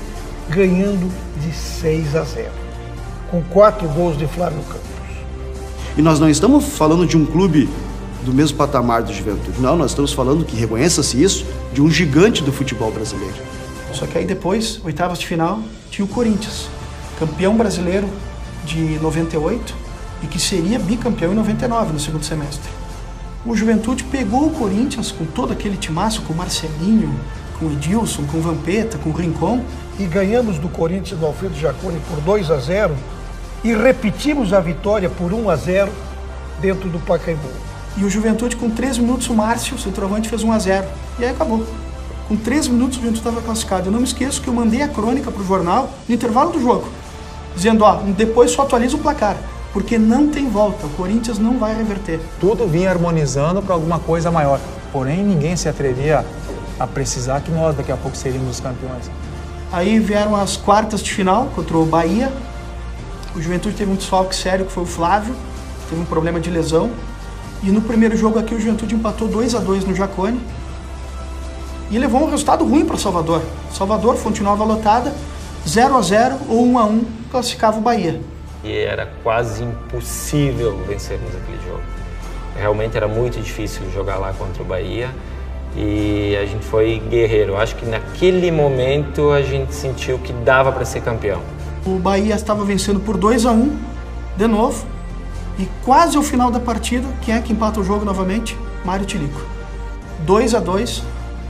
ganhando de 6-0, com 4 gols de Flávio Campos.
E nós não estamos falando de um clube do mesmo patamar do Juventude. Não, nós estamos falando, que reconheça-se isso, de um gigante do futebol brasileiro.
Só que aí depois, oitavas de final, tinha o Corinthians, campeão brasileiro de 98 e que seria bicampeão em 99, no segundo semestre. O Juventude pegou o Corinthians com todo aquele timaço, com o Marcelinho, com o Edilson, com o Vampeta, com o Rincon.
E ganhamos do Corinthians, do Alfredo Jacone, por 2-0 e repetimos a vitória por 1-0 dentro do Pacaembu.
E o Juventude, com 3 minutos, o Márcio, o centroavante, fez 1-0. E aí acabou. Com 3 minutos, o Juventude estava classificado. Eu não me esqueço que eu mandei a crônica para o jornal no intervalo do jogo, dizendo, ó, depois só atualiza o placar, porque não tem volta, o Corinthians não vai reverter.
Tudo vinha harmonizando para alguma coisa maior. Porém, ninguém se atrevia a precisar que nós daqui a pouco seríamos os campeões.
Aí vieram as quartas de final contra o Bahia. O Juventude teve um desfalque sério, que foi o Flávio, que teve um problema de lesão. E no primeiro jogo aqui o Juventude empatou 2-2 no Jacone. E levou um resultado ruim para Salvador. Salvador, Fonte Nova lotada, 0-0 ou 1-1, classificava o Bahia.
E era quase impossível vencermos aquele jogo. Realmente era muito difícil jogar lá contra o Bahia. E a gente foi guerreiro. Acho que naquele momento a gente sentiu que dava para ser campeão.
O Bahia estava vencendo por 2-1, de novo. E quase ao final da partida, quem é que empata o jogo novamente? Mário Tilico. 2-2,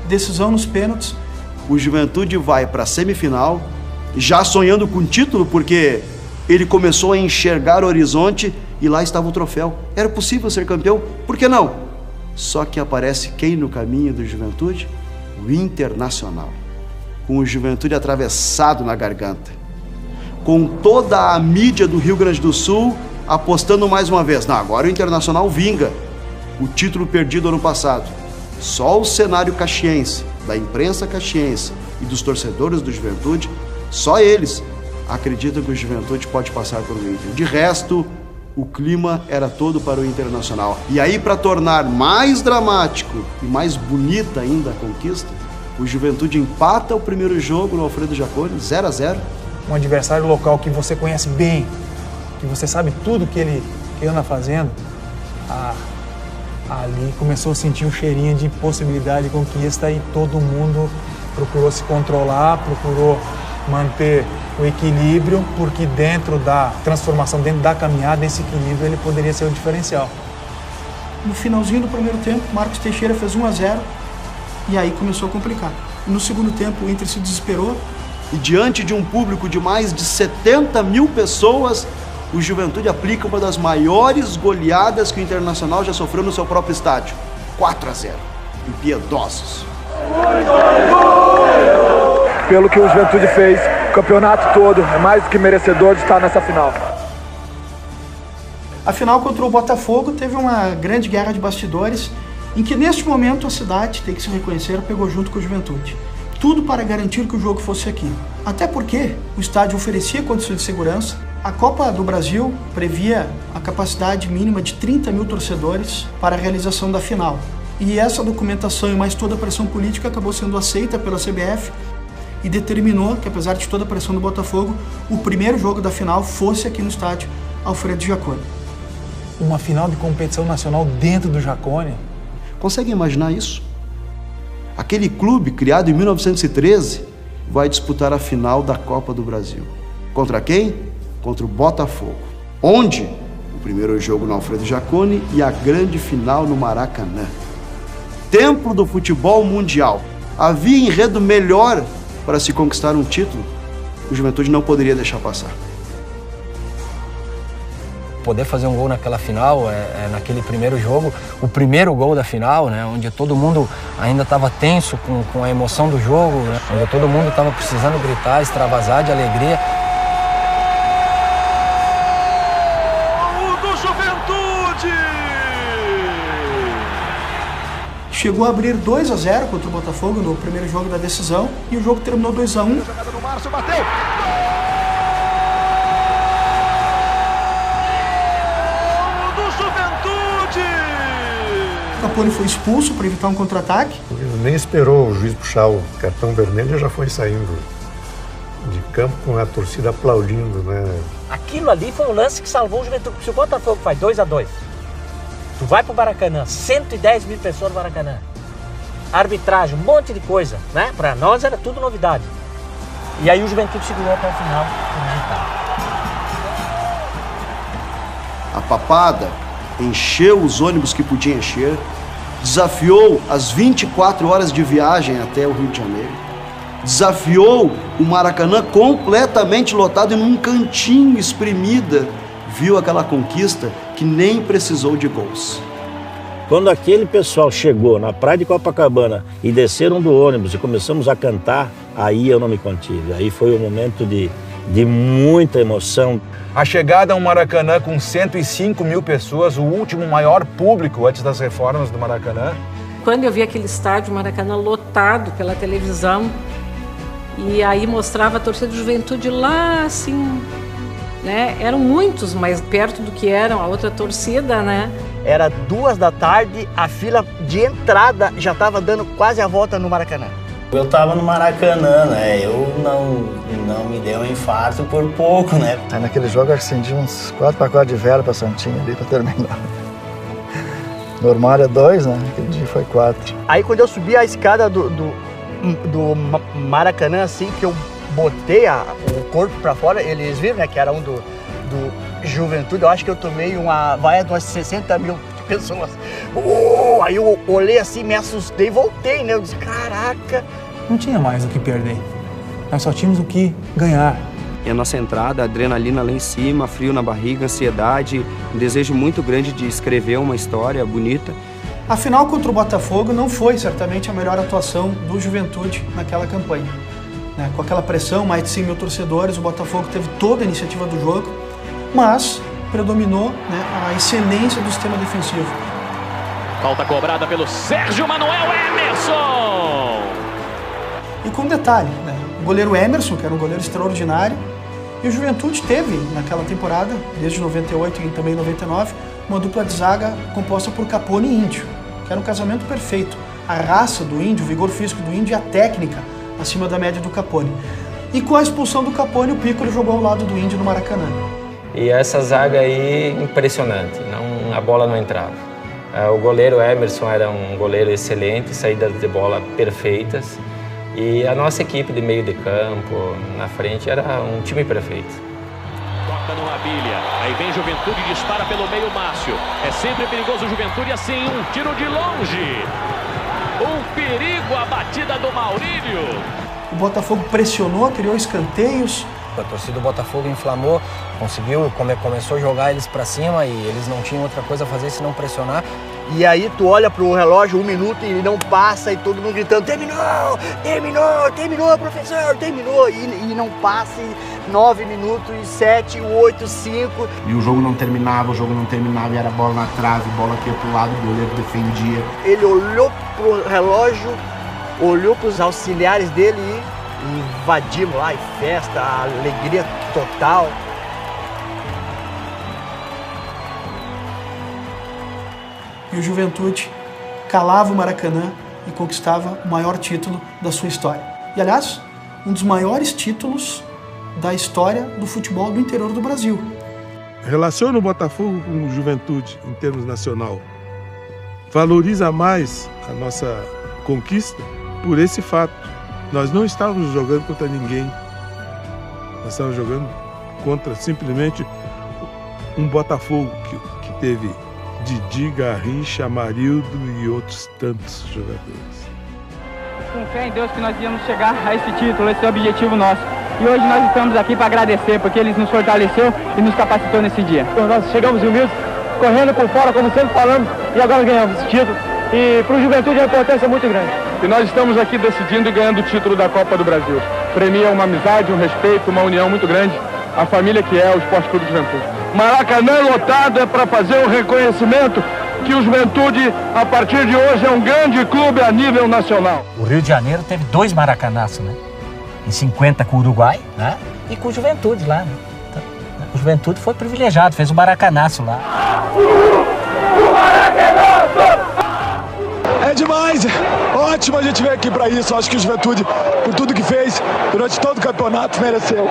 decisão nos pênaltis.
O Juventude vai para a semifinal, já sonhando com o título, porque ele começou a enxergar o horizonte e lá estava o troféu. Era possível ser campeão, por que não? Só que aparece quem no caminho do Juventude? O Internacional. Com o Juventude atravessado na garganta. Com toda a mídia do Rio Grande do Sul apostando mais uma vez. Não, agora o Internacional vinga o título perdido ano passado. Só o cenário caxiense, da imprensa caxiense e dos torcedores do Juventude, só eles acreditam que o Juventude pode passar pelo Inter. De resto, o clima era todo para o Internacional. E aí, para tornar mais dramático e mais bonita ainda a conquista, o Juventude empata o primeiro jogo no Alfredo Jacone, 0-0.
Um adversário local que você conhece bem, que você sabe tudo que ele anda fazendo, ali começou a sentir um cheirinho de possibilidade de conquista e todo mundo procurou se controlar, procurou manter o equilíbrio, porque dentro da transformação, dentro da caminhada, esse equilíbrio ele poderia ser o diferencial.
No finalzinho do primeiro tempo, Marcos Teixeira fez 1-0 e aí começou a complicar. No segundo tempo, o Inter se desesperou.
E diante de um público de mais de 70 mil pessoas, o Juventude aplica uma das maiores goleadas que o Internacional já sofreu no seu próprio estádio. 4-0. Impiedosos.
Pelo que o Juventude fez, o campeonato todo é mais do que merecedor de estar nessa final.
A final contra o Botafogo teve uma grande guerra de bastidores, em que neste momento a cidade, tem que se reconhecer, pegou junto com o Juventude. Tudo para garantir que o jogo fosse aqui. Até porque o estádio oferecia condições de segurança. A Copa do Brasil previa a capacidade mínima de 30 mil torcedores para a realização da final. E essa documentação e mais toda a pressão política acabou sendo aceita pela CBF e determinou que, apesar de toda a pressão do Botafogo, o primeiro jogo da final fosse aqui no estádio Alfredo Jacone.
Uma final de competição nacional dentro do Jacone?
Consegue imaginar isso? Aquele clube, criado em 1913, vai disputar a final da Copa do Brasil. Contra quem? Contra o Botafogo. Onde? O primeiro jogo no Alfredo Jacone e a grande final no Maracanã. Templo do futebol mundial. Havia enredo melhor para se conquistar um título? O Juventude não poderia deixar passar.
Poder fazer um gol naquela final, naquele primeiro jogo, o primeiro gol da final, né, onde todo mundo ainda estava tenso com a emoção do jogo, né, onde todo mundo estava precisando gritar, extravasar de alegria.
Do Juventude!
Chegou a abrir 2-0 contra o Botafogo no primeiro jogo da decisão e o jogo terminou 2-1.
Jogada do Márcio, bateu!
O Capone foi expulso para evitar um contra-ataque.
Nem esperou o juiz puxar o cartão vermelho e já foi saindo de campo com a torcida aplaudindo, né?
Aquilo ali foi um lance que salvou o Juventude. Se o Botafogo faz 2-2, tu vai pro Maracanã, 110 mil pessoas no Maracanã. Arbitragem, um monte de coisa, né? Para nós era tudo novidade. E aí o Juventude segurou até o final.
A papada encheu os ônibus que podia encher, desafiou as 24 horas de viagem até o Rio de Janeiro, desafiou o Maracanã completamente lotado e num cantinho espremida, viu aquela conquista que nem precisou de gols.
Quando aquele pessoal chegou na praia de Copacabana e desceram do ônibus e começamos a cantar, aí eu não me contive. Aí foi um momento de muita emoção.
A chegada ao Maracanã com 105 mil pessoas, o último maior público antes das reformas do Maracanã.
Quando eu vi aquele estádio Maracanã lotado pela televisão, e aí mostrava a torcida do Juventude lá, assim, né? Eram muitos, mais perto do que eram a outra torcida, né?
Era 2 da tarde, a fila de entrada já estava dando quase a volta no Maracanã.
Eu estava no Maracanã, né? Eu não me deu um infarto por pouco, né?
Aí naquele jogo eu acendi uns 4 pacotes de vela pra Santinha ali pra terminar. Normal é 2, né? Aquele dia foi 4.
Aí quando eu subi a escada do Maracanã, assim, que eu botei o corpo pra fora, eles viram, né, que era um do Juventude, eu acho que eu tomei uma vaia de umas 60 mil pessoas. Aí eu olhei assim, me assustei e voltei, né? Eu disse, caraca.
Não tinha mais o que perder. Nós só tínhamos o que ganhar.
E a nossa entrada, a adrenalina lá em cima, frio na barriga, ansiedade, um desejo muito grande de escrever uma história bonita.
A final contra o Botafogo não foi certamente a melhor atuação do Juventude naquela campanha. Né? Com aquela pressão, mais de 100 mil torcedores, o Botafogo teve toda a iniciativa do jogo, mas predominou, né, a excelência do sistema defensivo.
Falta cobrada pelo Sérgio Manuel Emerson.
E com um detalhe, né, o goleiro Emerson, que era um goleiro extraordinário, e o Juventude teve naquela temporada, desde 98 e também 99, uma dupla de zaga composta por Capone e Índio, que era um casamento perfeito. A raça do Índio, o vigor físico do Índio e a técnica acima da média do Capone. E com a expulsão do Capone, o Piccolo jogou ao lado do Índio no Maracanã.
E essa zaga aí, impressionante, a bola não entrava. O goleiro Emerson era um goleiro excelente, saídas de bola perfeitas. E a nossa equipe de meio de campo, na frente, era um time perfeito.
Toca no Rabilha, aí vem Juventude e dispara pelo meio Márcio. É sempre perigoso o Juventude, assim, um tiro de longe. Um perigo, a batida do Maurílio.
O Botafogo pressionou, criou escanteios.
A torcida do Botafogo inflamou, começou a jogar eles pra cima e eles não tinham outra coisa a fazer senão pressionar.
E aí tu olha pro relógio, 1 minuto e não passa e todo mundo gritando, terminou, professor, terminou. E não passa, 9 minutos, 7, 8, 5.
E o jogo não terminava, e era bola na trave, bola aqui pro lado, o goleiro defendia.
Ele olhou pro relógio, olhou pros auxiliares dele e invadimos lá, e festa, alegria total.
E o Juventude calava o Maracanã e conquistava o maior título da sua história. E, aliás, um dos maiores títulos da história do futebol do interior do Brasil.
Relaciona o Botafogo com o Juventude em termos nacional. Valoriza mais a nossa conquista por esse fato. Nós não estávamos jogando contra ninguém. Nós estávamos jogando contra simplesmente um Botafogo que teve Didi, Garrincha, Amarildo e outros tantos jogadores.
Com fé em Deus que nós íamos chegar a esse título, esse é o objetivo nosso. E hoje nós estamos aqui para agradecer, porque eles nos fortaleceu e nos capacitou nesse dia.
Nós chegamos humildes, correndo por fora, como sempre falamos, e agora ganhamos esse título. E para o Juventude a importância é muito grande.
E nós estamos aqui decidindo e ganhando o título da Copa do Brasil. Premia uma amizade, um respeito, uma união muito grande, a família que é o Esporte Clube Juventude.
Maracanã lotado é para fazer o reconhecimento que o Juventude, a partir de hoje, é um grande clube a nível nacional.
O Rio de Janeiro teve 2 Maracanãs, né? Em 50 com o Uruguai, né? E com o Juventude lá, né? Então, o Juventude foi privilegiado, fez o Maracanaço lá.
É demais, ótimo a gente vir aqui para isso. Acho que o Juventude, por tudo que fez durante todo o campeonato, mereceu.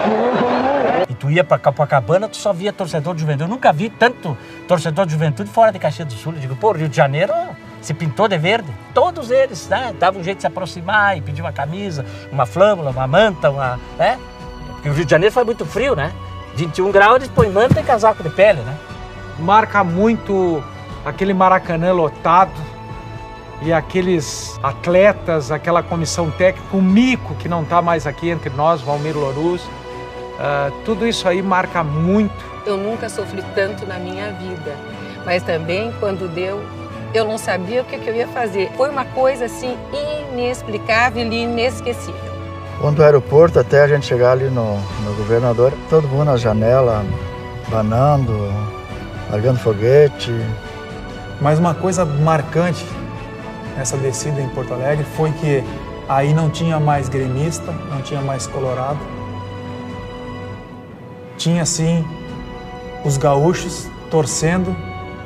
E tu ia para Copacabana, tu só via torcedor de Juventude. Eu nunca vi tanto torcedor de Juventude fora de Caxias do Sul. Eu digo, pô, Rio de Janeiro se pintou de verde. Todos eles, né? Davam um jeito de se aproximar e pedir uma camisa, uma flâmula, uma manta, né? Porque o Rio de Janeiro foi muito frio, né? 21 graus, eles põem manta e casaco de pele, né?
Marca muito aquele Maracanã lotado. E aqueles atletas, aquela comissão técnica, o Mico, que não está mais aqui entre nós, Valmir Louruz, tudo isso aí marca muito.
Eu nunca sofri tanto na minha vida, mas também quando deu eu não sabia o que eu ia fazer. Foi uma coisa assim inexplicável e inesquecível.
Quando do aeroporto até a gente chegar ali no Governador, todo mundo na janela, banando, largando foguete.
Mas uma coisa marcante nessa descida em Porto Alegre foi que aí não tinha mais gremista, não tinha mais colorado. Tinha sim os gaúchos torcendo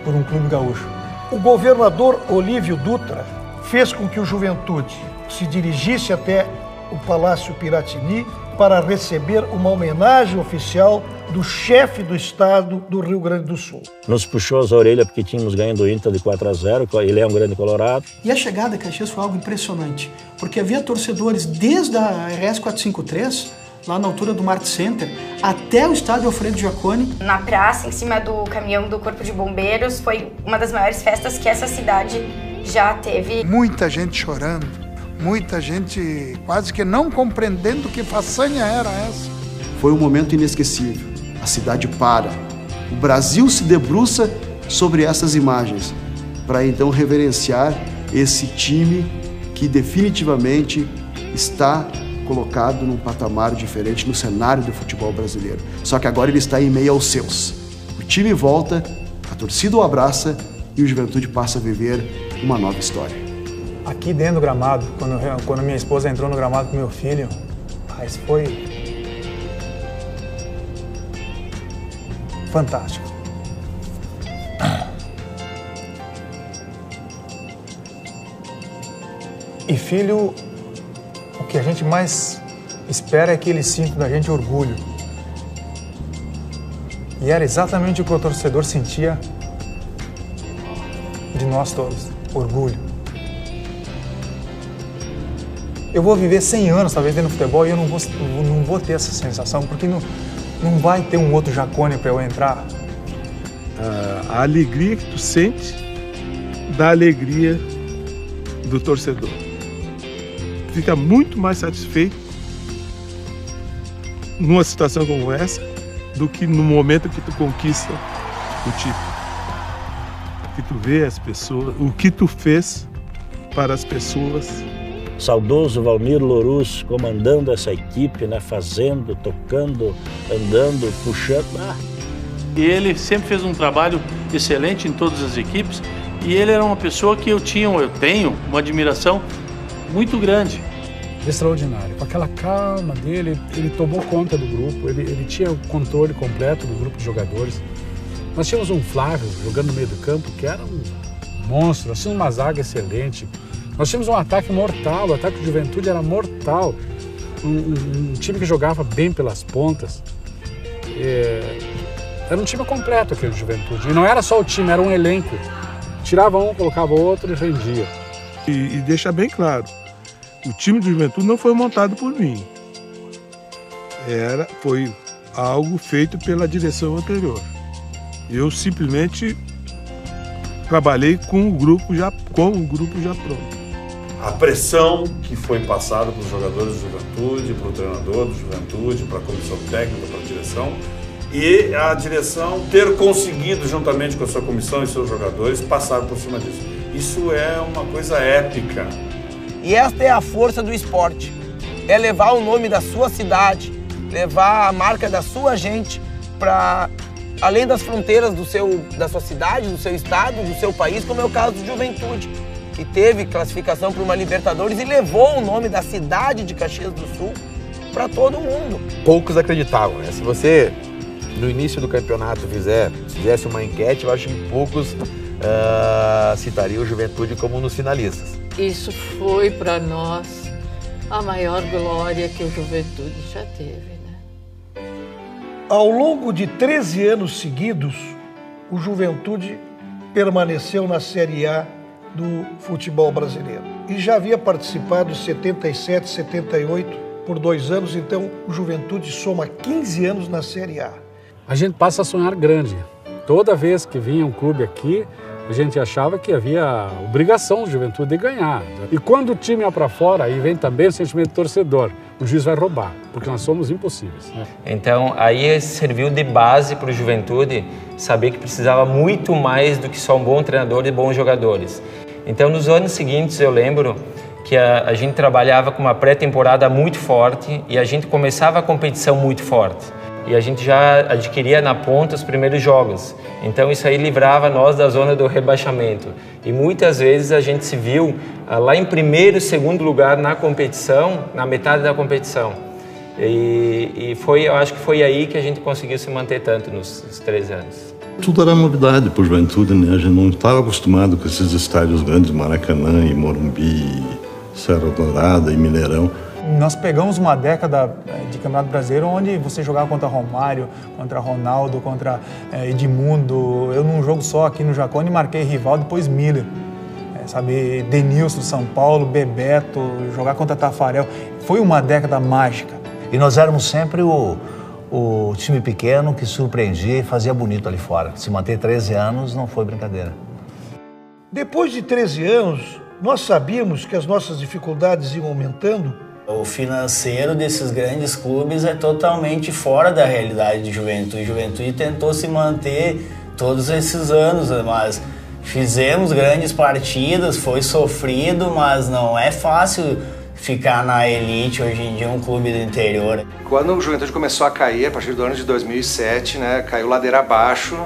por um clube gaúcho.
O governador Olívio Dutra fez com que o Juventude se dirigisse até o Palácio Piratini para receber uma homenagem oficial do chefe do estado do Rio Grande do Sul.
Nos puxou as orelhas porque tínhamos ganho do Inter de 4-0, ele é um grande colorado.
E a chegada a Caxias foi algo impressionante, porque havia torcedores desde a RS 453, lá na altura do Mart Center, até o estádio Alfredo Jaconi.
Na praça, em cima do caminhão do Corpo de Bombeiros, foi uma das maiores festas que essa cidade já teve.
Muita gente chorando, muita gente quase que não compreendendo que façanha era essa.
Foi um momento inesquecível. A cidade para. O Brasil se debruça sobre essas imagens para então reverenciar esse time que definitivamente está colocado num patamar diferente no cenário do futebol brasileiro. Só que agora ele está em meio aos seus. O time volta, a torcida o abraça e o Juventude passa a viver uma nova história.
Aqui dentro do gramado, quando minha esposa entrou no gramado com meu filho, isso foi fantástico. E filho, o que a gente mais espera é que ele sinta da gente orgulho. E era exatamente o que o torcedor sentia de nós todos, orgulho. Eu vou viver 100 anos, talvez, dentro do futebol e eu não vou ter essa sensação, porque não vai ter um outro Jaconi para eu entrar.
A alegria que tu sente da alegria do torcedor. Tu fica muito mais satisfeito numa situação como essa do que no momento que tu conquista o título. Que tu vê as pessoas, o que tu fez para as pessoas.
Saudoso Valmir Louruz comandando essa equipe, né? Fazendo, tocando, andando, puxando.
E ele sempre fez um trabalho excelente em todas as equipes e ele era uma pessoa que eu tenho uma admiração muito grande.
Extraordinário. Com aquela calma dele, ele tomou conta do grupo, ele tinha o controle completo do grupo de jogadores. Nós tínhamos um Flávio jogando no meio do campo que era um monstro, nós tínhamos uma zaga excelente. Nós tínhamos um ataque mortal, o ataque de Juventude era mortal. Um time que jogava bem pelas pontas. Era um time completo aquele de Juventude. E não era só o time, era um elenco. Tirava um, colocava outro e rendia.
E deixa bem claro, o time de Juventude não foi montado por mim. Foi algo feito pela direção anterior. Eu simplesmente trabalhei com o grupo já pronto.
A pressão que foi passada para os jogadores do Juventude, para o treinador do Juventude, para a comissão técnica, para a direção, e a direção ter conseguido, juntamente com a sua comissão e seus jogadores, passar por cima disso. Isso é uma coisa épica.
E esta é a força do esporte. É levar o nome da sua cidade, levar a marca da sua gente para além das fronteiras da sua cidade, do seu estado, do seu país, como é o caso do Juventude, que teve classificação para uma Libertadores e levou o nome da cidade de Caxias do Sul para todo mundo.
Poucos acreditavam, né? Se você, no início do campeonato, fizesse uma enquete, eu acho que poucos citariam o Juventude como um dos finalistas.
Isso foi para nós a maior glória que o Juventude já teve, né?
Ao longo de 13 anos seguidos, o Juventude permaneceu na Série A do futebol brasileiro. E já havia participado em 77, 78, por 2 anos, então o Juventude soma 15 anos na Série A.
A gente passa a sonhar grande. Toda vez que vinha um clube aqui,
a gente achava que havia obrigação do Juventude de ganhar. E quando o time ia para fora, aí vem também o sentimento do torcedor. O juiz vai roubar, porque nós somos impossíveis.
Então, aí serviu de base para o Juventude saber que precisava muito mais do que só um bom treinador e bons jogadores. Então, nos anos seguintes, eu lembro que a gente trabalhava com uma pré-temporada muito forte e a gente começava a competição muito forte. E a gente já adquiria na ponta os primeiros jogos. Então isso aí livrava nós da zona do rebaixamento. E muitas vezes a gente se viu lá em primeiro e segundo lugar na competição, na metade da competição. E eu acho que foi aí que a gente conseguiu se manter tanto nos 3 anos.
Tudo era novidade para o Juventude, né? A gente não estava acostumado com esses estádios grandes, Maracanã e Morumbi, Serra Dourada e Mineirão.
Nós pegamos uma década de Campeonato Brasileiro onde você jogava contra Romário, contra Ronaldo, contra Edmundo. Eu num jogo só aqui no Jacone marquei Rivaldo, depois Miller. Sabe, Denilson do São Paulo, Bebeto, jogar contra Tafarel. Foi uma década mágica.
E nós éramos sempre o time pequeno que surpreendia e fazia bonito ali fora. Se manter 13 anos não foi brincadeira.
Depois de 13 anos, nós sabíamos que as nossas dificuldades iam aumentando.
O financeiro desses grandes clubes é totalmente fora da realidade de Juventude. Juventude tentou se manter todos esses anos, mas fizemos grandes partidas, foi sofrido, mas não é fácil ficar na elite hoje em dia, um clube do interior.
Quando o Juventude começou a cair, a partir do ano de 2007, né, caiu ladeira abaixo,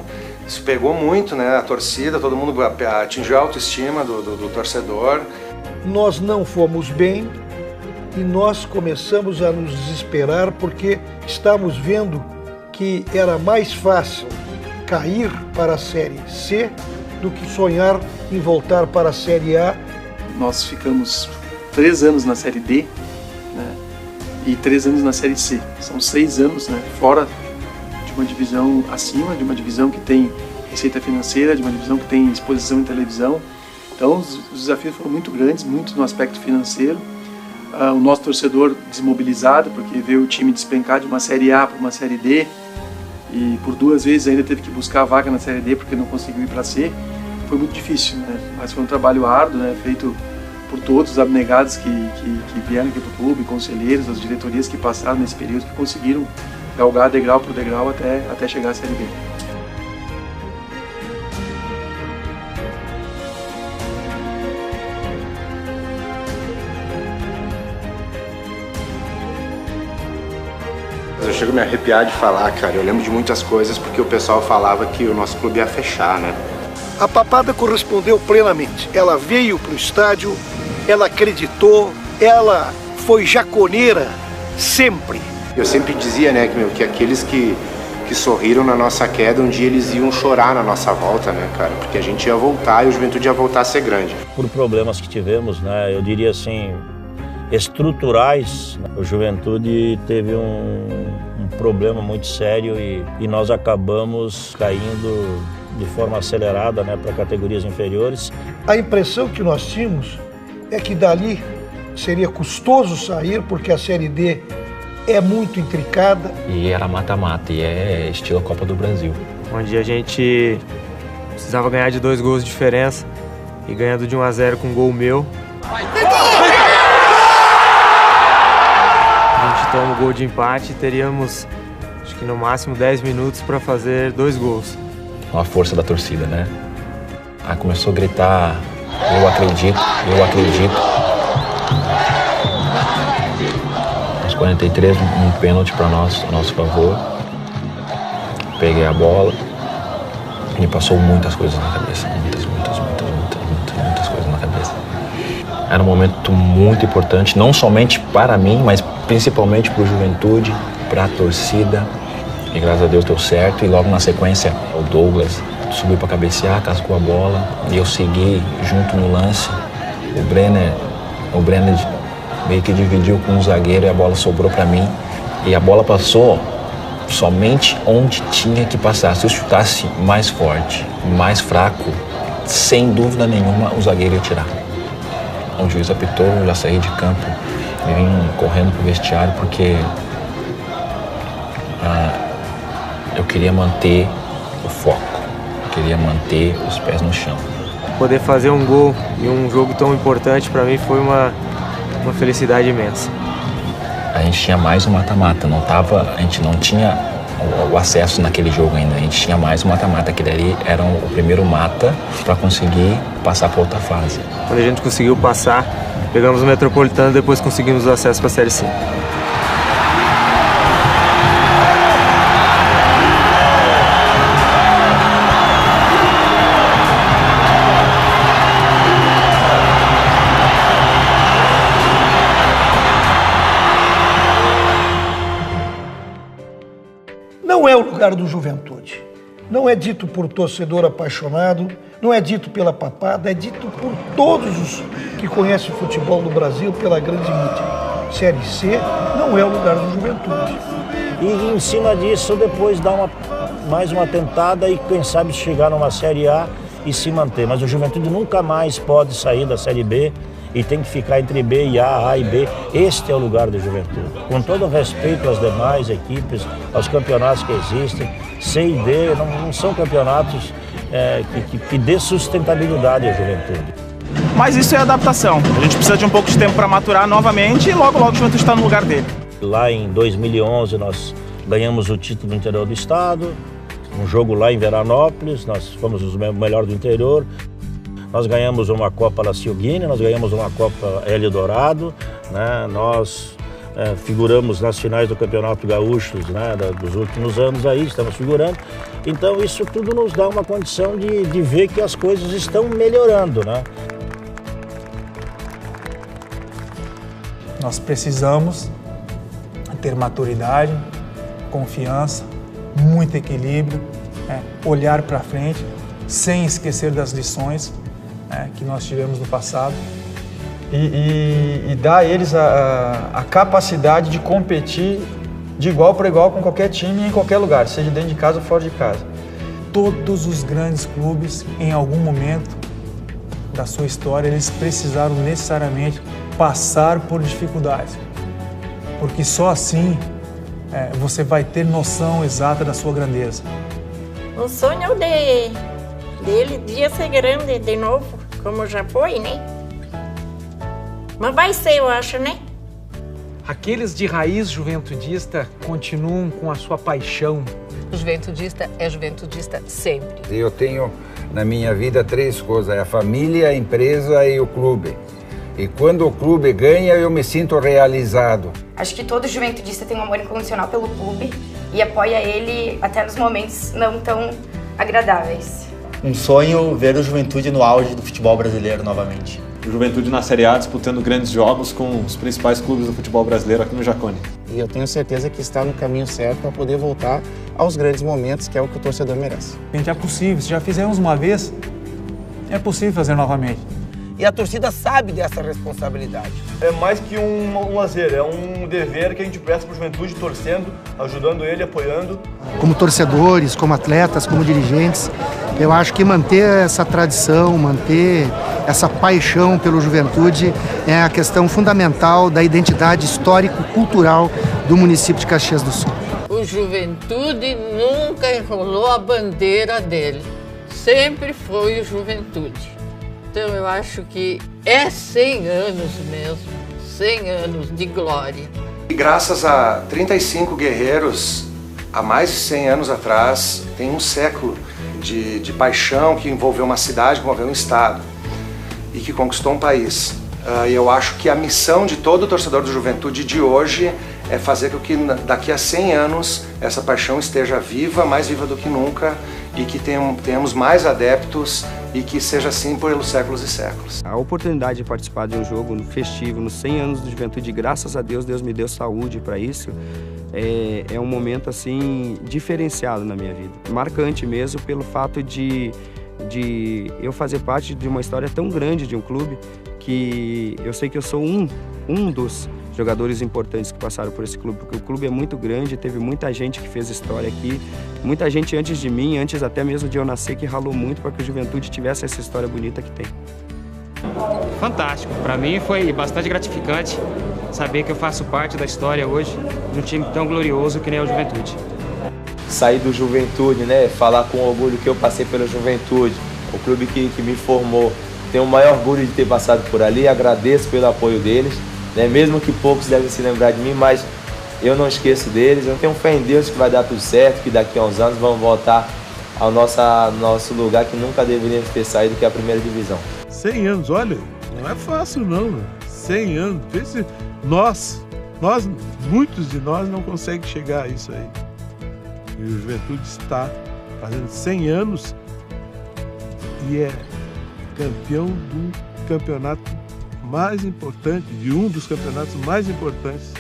isso pegou muito, né, a torcida, todo mundo atingiu a autoestima do torcedor.
Nós não fomos bem e nós começamos a nos desesperar porque estávamos vendo que era mais fácil cair para a Série C do que sonhar em voltar para a Série A.
Nós ficamos 3 anos na Série D, né, e 3 anos na Série C. São 6 anos, né, fora de uma divisão acima, de uma divisão que tem receita financeira, de uma divisão que tem exposição em televisão. Então os desafios foram muito grandes, muito no aspecto financeiro. O nosso torcedor desmobilizado, porque veio o time despencar de uma Série A para uma Série D e por 2 vezes ainda teve que buscar a vaga na Série D porque não conseguiu ir para a C. Foi muito difícil, né? Mas foi um trabalho árduo, né, feito por todos os abnegados que vieram aqui para o clube, conselheiros, as diretorias que passaram nesse período, que conseguiram galgar degrau por degrau até chegar à Série B.
Eu chego a me arrepiar de falar, cara. Eu lembro de muitas coisas porque o pessoal falava que o nosso clube ia fechar, né?
A papada correspondeu plenamente. Ela veio para o estádio, ela acreditou, ela foi jaconeira sempre.
Eu sempre dizia, né, que aqueles que sorriram na nossa queda, um dia eles iam chorar na nossa volta, né, cara? Porque a gente ia voltar e o Juventude ia voltar a ser grande.
Por problemas que tivemos, né, eu diria assim, estruturais, o Juventude teve um problema muito sério e nós acabamos caindo de forma acelerada, né, para categorias inferiores.
A impressão que nós tínhamos é que dali seria custoso sair, porque a Série D é muito intricada.
E era mata-mata, e é estilo Copa do Brasil.
Onde a gente precisava ganhar de 2 gols de diferença e ganhando de 1-0 com um gol meu. A gente toma o gol de empate e teríamos, acho que no máximo 10 minutos para fazer 2 gols.
A força da torcida, né? Aí começou a gritar, eu acredito, eu acredito. Aos 43, um pênalti para nós, a nosso favor. Peguei a bola e me passou muitas coisas na cabeça, muitas coisas na cabeça. Era um momento muito importante, não somente para mim, mas principalmente para o Juventude, para a torcida. E graças a Deus deu certo, e logo na sequência o Douglas subiu para cabecear, cascou a bola e eu segui junto no lance. O Brenner meio que dividiu com o zagueiro e a bola sobrou para mim. E a bola passou somente onde tinha que passar. Se eu chutasse mais forte, mais fraco, sem dúvida nenhuma o zagueiro ia tirar. O juiz apitou, eu já saí de campo e vim correndo pro vestiário porque eu queria manter o foco, eu queria manter os pés no chão.
poder fazer um gol em um jogo tão importante para mim foi uma felicidade imensa.
A gente tinha mais um mata-mata, a gente não tinha o acesso naquele jogo ainda, a gente tinha mais um mata-mata, aquele ali era o primeiro mata para conseguir passar para outra fase.
Quando a gente conseguiu passar, pegamos o Metropolitano e depois conseguimos o acesso para a Série C.
Não é o lugar do Juventude. Não é dito por torcedor apaixonado, não é dito pela papada, é dito por todos os que conhecem o futebol do Brasil, pela grande mídia. Série C não é o lugar do Juventude.
E em cima disso, depois dar mais uma tentada e quem sabe chegar numa Série A e se manter. Mas o Juventude nunca mais pode sair da Série B e tem que ficar entre B e A e B. Este é o lugar do Juventude. Com todo o respeito às demais equipes, aos campeonatos que existem, C e D não são campeonatos que dê sustentabilidade à Juventude.
Mas isso é adaptação. A gente precisa de um pouco de tempo para maturar novamente e logo o Juventude está no lugar dele.
Lá em 2011 nós ganhamos o título do interior do estado, um jogo lá em Veranópolis, nós fomos os melhores do interior. Nós ganhamos uma Copa La Ciuguine, nós ganhamos uma Copa Hélio Dourado, né? Nós figuramos nas finais do Campeonato Gaúcho, né? Dos últimos anos aí, estamos figurando. Então isso tudo nos dá uma condição de ver que as coisas estão melhorando, né?
Nós precisamos ter maturidade, confiança, muito equilíbrio, olhar para frente, sem esquecer das lições que nós tivemos no passado e dar a eles a capacidade de competir de igual para igual com qualquer time em qualquer lugar, seja dentro de casa ou fora de casa. Todos os grandes clubes, em algum momento da sua história, eles precisaram necessariamente passar por dificuldades, porque só assim você vai ter noção exata da sua grandeza.
O sonho dele ia ser grande de novo, como já foi, né? Mas vai ser, eu acho, né?
Aqueles de raiz juventudista continuam com a sua paixão.
O juventudista é juventudista sempre.
Eu tenho na minha vida 3 coisas, a família, a empresa e o clube. E quando o clube ganha, eu me sinto realizado.
Acho que todo juventudista tem um amor incondicional pelo clube e apoia ele até nos momentos não tão agradáveis.
Um sonho ver o Juventude no auge do futebol brasileiro novamente.
O Juventude na Série A disputando grandes jogos com os principais clubes do futebol brasileiro aqui no Jacone.
E eu tenho certeza que está no caminho certo para poder voltar aos grandes momentos, que é o que o torcedor merece.
Gente, é possível. Se já fizemos uma vez, é possível fazer novamente.
E a torcida sabe dessa responsabilidade.
É mais que um lazer, é um dever que a gente presta para a Juventude, torcendo, ajudando ele, apoiando.
Como torcedores, como atletas, como dirigentes, eu acho que manter essa tradição, manter essa paixão pelo Juventude é a questão fundamental da identidade histórico-cultural do município de Caxias do Sul.
O Juventude nunca enrolou a bandeira dele, sempre foi o Juventude. Então eu acho que é 100 anos mesmo, 100 anos de glória.
E graças a 35 guerreiros, há mais de 100 anos atrás, tem um século de paixão que envolveu uma cidade, que envolveu um estado e que conquistou um país. E eu acho que a missão de todo torcedor do Juventude de hoje é fazer com que daqui a 100 anos essa paixão esteja viva, mais viva do que nunca, e que tenhamos mais adeptos e que seja assim pelos séculos e séculos.
A oportunidade de participar de um jogo festivo nos 100 anos do Juventude, graças a Deus, Deus me deu saúde para isso, é um momento assim diferenciado na minha vida. Marcante mesmo pelo fato de eu fazer parte de uma história tão grande de um clube que eu sei que eu sou um dos jogadores importantes que passaram por esse clube, porque o clube é muito grande, teve muita gente que fez história aqui, muita gente antes de mim, antes até mesmo de eu nascer, que ralou muito para que o Juventude tivesse essa história bonita que tem.
Fantástico, para mim foi bastante gratificante saber que eu faço parte da história hoje de um time tão glorioso que nem é o Juventude.
Sair do Juventude, né, falar com orgulho que eu passei pela Juventude,
o clube que me formou. Tenho o maior orgulho de ter passado por ali, agradeço pelo apoio deles, né? Mesmo que poucos devem se lembrar de mim, mas eu não esqueço deles. Eu tenho fé em Deus que vai dar tudo certo, que daqui a uns anos vamos voltar ao nosso lugar que nunca deveríamos ter saído, que é a primeira divisão.
100 anos, olha, não é fácil não, 100 anos. Nós, muitos de nós não conseguem chegar a isso aí. E o Juventude está fazendo 100 anos e é campeão do campeonato mais importante, de um dos campeonatos mais importantes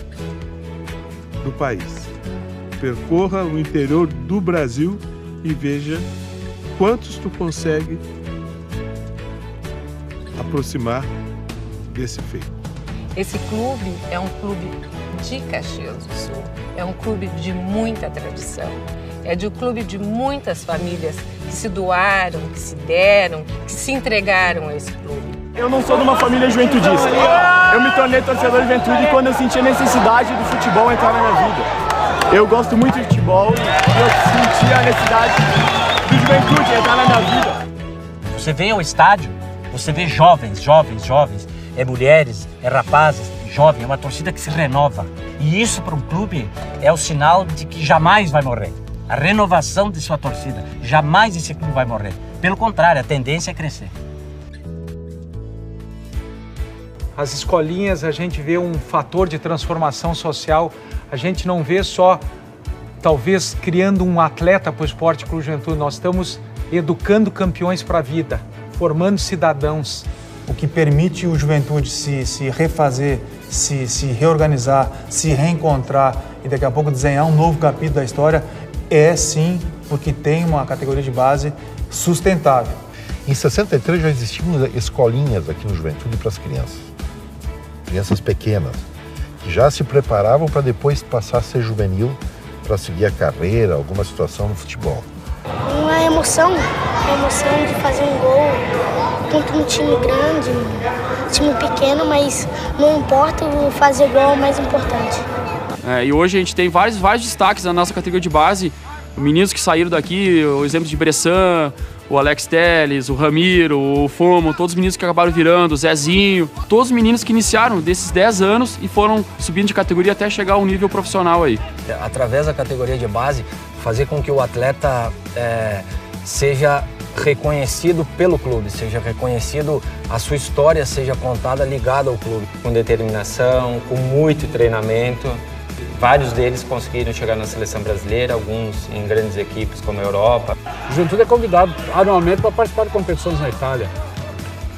do país. Percorra o interior do Brasil e veja quantos tu consegue aproximar desse feito.
Esse clube é um clube de Caxias do Sul, é um clube de muita tradição, é de um clube de muitas famílias que se doaram, que se deram, que se entregaram a esse clube.
Eu não sou de uma família juventudista. Eu me tornei torcedor de Juventude quando eu senti a necessidade do futebol entrar na minha vida. Eu gosto muito de futebol e eu senti a necessidade do Juventude entrar na minha vida.
Você vem ao estádio, você vê jovens, é mulheres, é rapazes, jovem, é uma torcida que se renova. E isso para um clube é o sinal de que jamais vai morrer. A renovação de sua torcida, jamais esse clube vai morrer. Pelo contrário, a tendência é crescer.
As escolinhas, a gente vê um fator de transformação social. A gente não vê só, talvez, criando um atleta para o Esporte Clube Juventude. Nós estamos educando campeões para a vida, formando cidadãos.
O que permite o Juventude se refazer, se reorganizar, se reencontrar e daqui a pouco desenhar um novo capítulo da história é sim porque tem uma categoria de base sustentável.
Em 63 já existiam escolinhas aqui no Juventude para as crianças pequenas, que já se preparavam para depois passar a ser juvenil para seguir a carreira, alguma situação no futebol.
Uma emoção de fazer um gol contra um time grande, um time pequeno, mas não importa, fazer gol é o mais importante.
E hoje a gente tem vários destaques na nossa categoria de base, meninos que saíram daqui, o exemplo de Bressan, o Alex Teles, o Ramiro, o Fomo, todos os meninos que acabaram virando, o Zezinho, todos os meninos que iniciaram desses 10 anos e foram subindo de categoria até chegar ao nível profissional aí.
Através da categoria de base, fazer com que o atleta seja reconhecido pelo clube, seja reconhecido, a sua história seja contada ligada ao clube.
Com determinação, com muito treinamento. Vários deles conseguiram chegar na seleção brasileira, alguns em grandes equipes como a Europa.
O Juventude é convidado anualmente para participar de competições na Itália.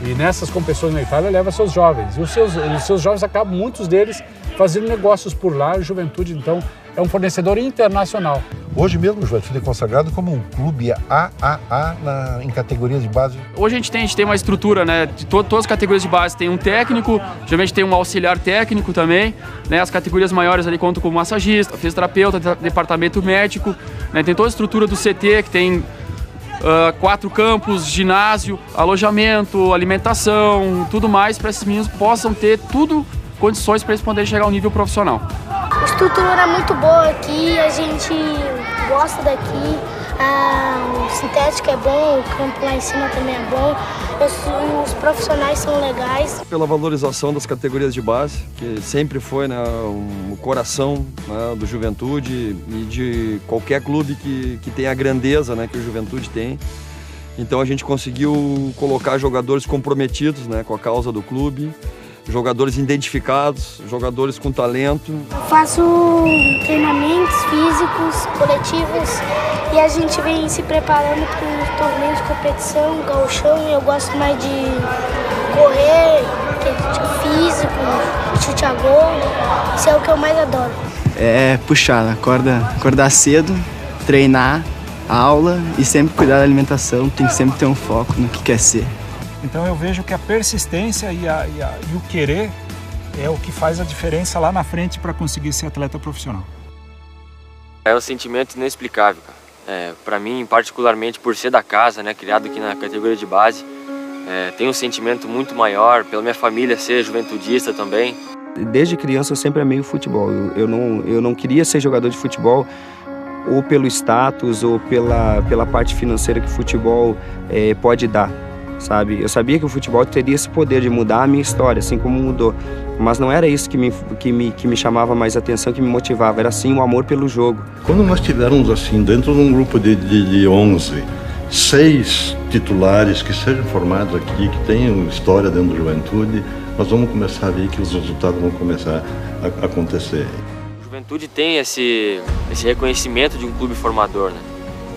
E nessas competições na Itália leva seus jovens. E os seus jovens acabam, muitos deles, fazendo negócios por lá. A Juventude, então, é um fornecedor internacional.
Hoje mesmo o Juventude é consagrado como um clube AAA em categorias de base.
Hoje a gente tem uma estrutura, né, de todas as categorias de base. Tem um técnico, geralmente tem um auxiliar técnico também, né, as categorias maiores ali contam com massagista, fisioterapeuta, departamento médico, né, tem toda a estrutura do CT, que tem 4 campos, ginásio, alojamento, alimentação, tudo mais para esses meninos possam ter tudo condições para eles poderem chegar ao nível profissional.
A estrutura é muito boa aqui, a gente gosta daqui, o sintético é bom, o campo lá em cima também é bom, os profissionais são legais.
Pela valorização das categorias de base, que sempre foi, né, o coração, né, do Juventude e de qualquer clube que tem a grandeza, né, que o Juventude tem. Então a gente conseguiu colocar jogadores comprometidos, né, com a causa do clube, jogadores identificados, jogadores com talento.
Eu faço treinamentos físicos, coletivos, e a gente vem se preparando para os torneios de competição, gauchão, e eu gosto mais de correr, físico, chute a gol, isso é o que eu mais adoro.
É puxar, acordar cedo, treinar, aula e sempre cuidar da alimentação, tem que sempre ter um foco no que quer ser.
Então eu vejo que a persistência e o querer é o que faz a diferença lá na frente para conseguir ser atleta profissional.
É um sentimento inexplicável, cara. Para mim, particularmente por ser da casa, né, criado aqui na categoria de base, tem um sentimento muito maior, pela minha família ser juventudista também.
Desde criança eu sempre amei o futebol. Eu não queria ser jogador de futebol ou pelo status ou pela parte financeira que o futebol pode dar, sabe? Eu sabia que o futebol teria esse poder de mudar a minha história, assim como mudou, mas não era isso que me chamava mais atenção, que me motivava, era sim o amor pelo jogo.
Quando nós tivermos assim, dentro de um grupo de 11, 6 titulares que sejam formados aqui, que tenham história dentro do Juventude, nós vamos começar a ver que os resultados vão começar a acontecer.
O Juventude tem esse reconhecimento de um clube formador, né?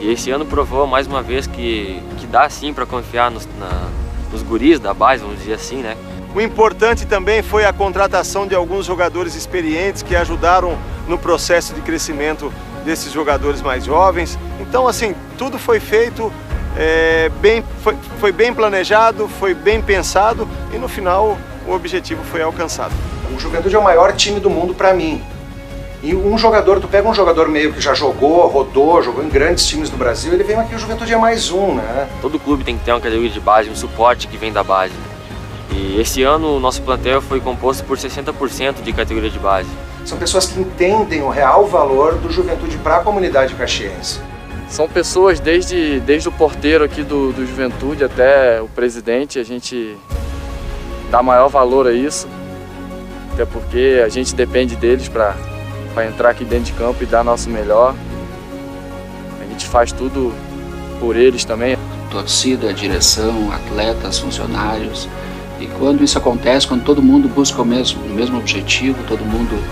E esse ano provou mais uma vez que dá sim para confiar nos guris da base, vamos dizer assim, né?
O importante também foi a contratação de alguns jogadores experientes que ajudaram no processo de crescimento desses jogadores mais jovens. Então, assim, tudo foi feito, foi bem planejado, foi bem pensado e no final o objetivo foi alcançado.
O Juventude é o maior time do mundo para mim. E tu pega um jogador meio que já jogou em grandes times do Brasil, ele vem aqui, o Juventude é mais um, né?
Todo clube tem que ter uma categoria de base, um suporte que vem da base. E esse ano o nosso plantel foi composto por 60% de categoria de base.
São pessoas que entendem o real valor do Juventude para a comunidade caxiense.
São pessoas desde o porteiro aqui do Juventude até o presidente, a gente dá maior valor a isso, até porque a gente depende deles para entrar aqui dentro de campo e dar nosso melhor. A gente faz tudo por eles também.
Torcida, direção, atletas, funcionários. E quando isso acontece, quando todo mundo busca o mesmo objetivo, todo mundo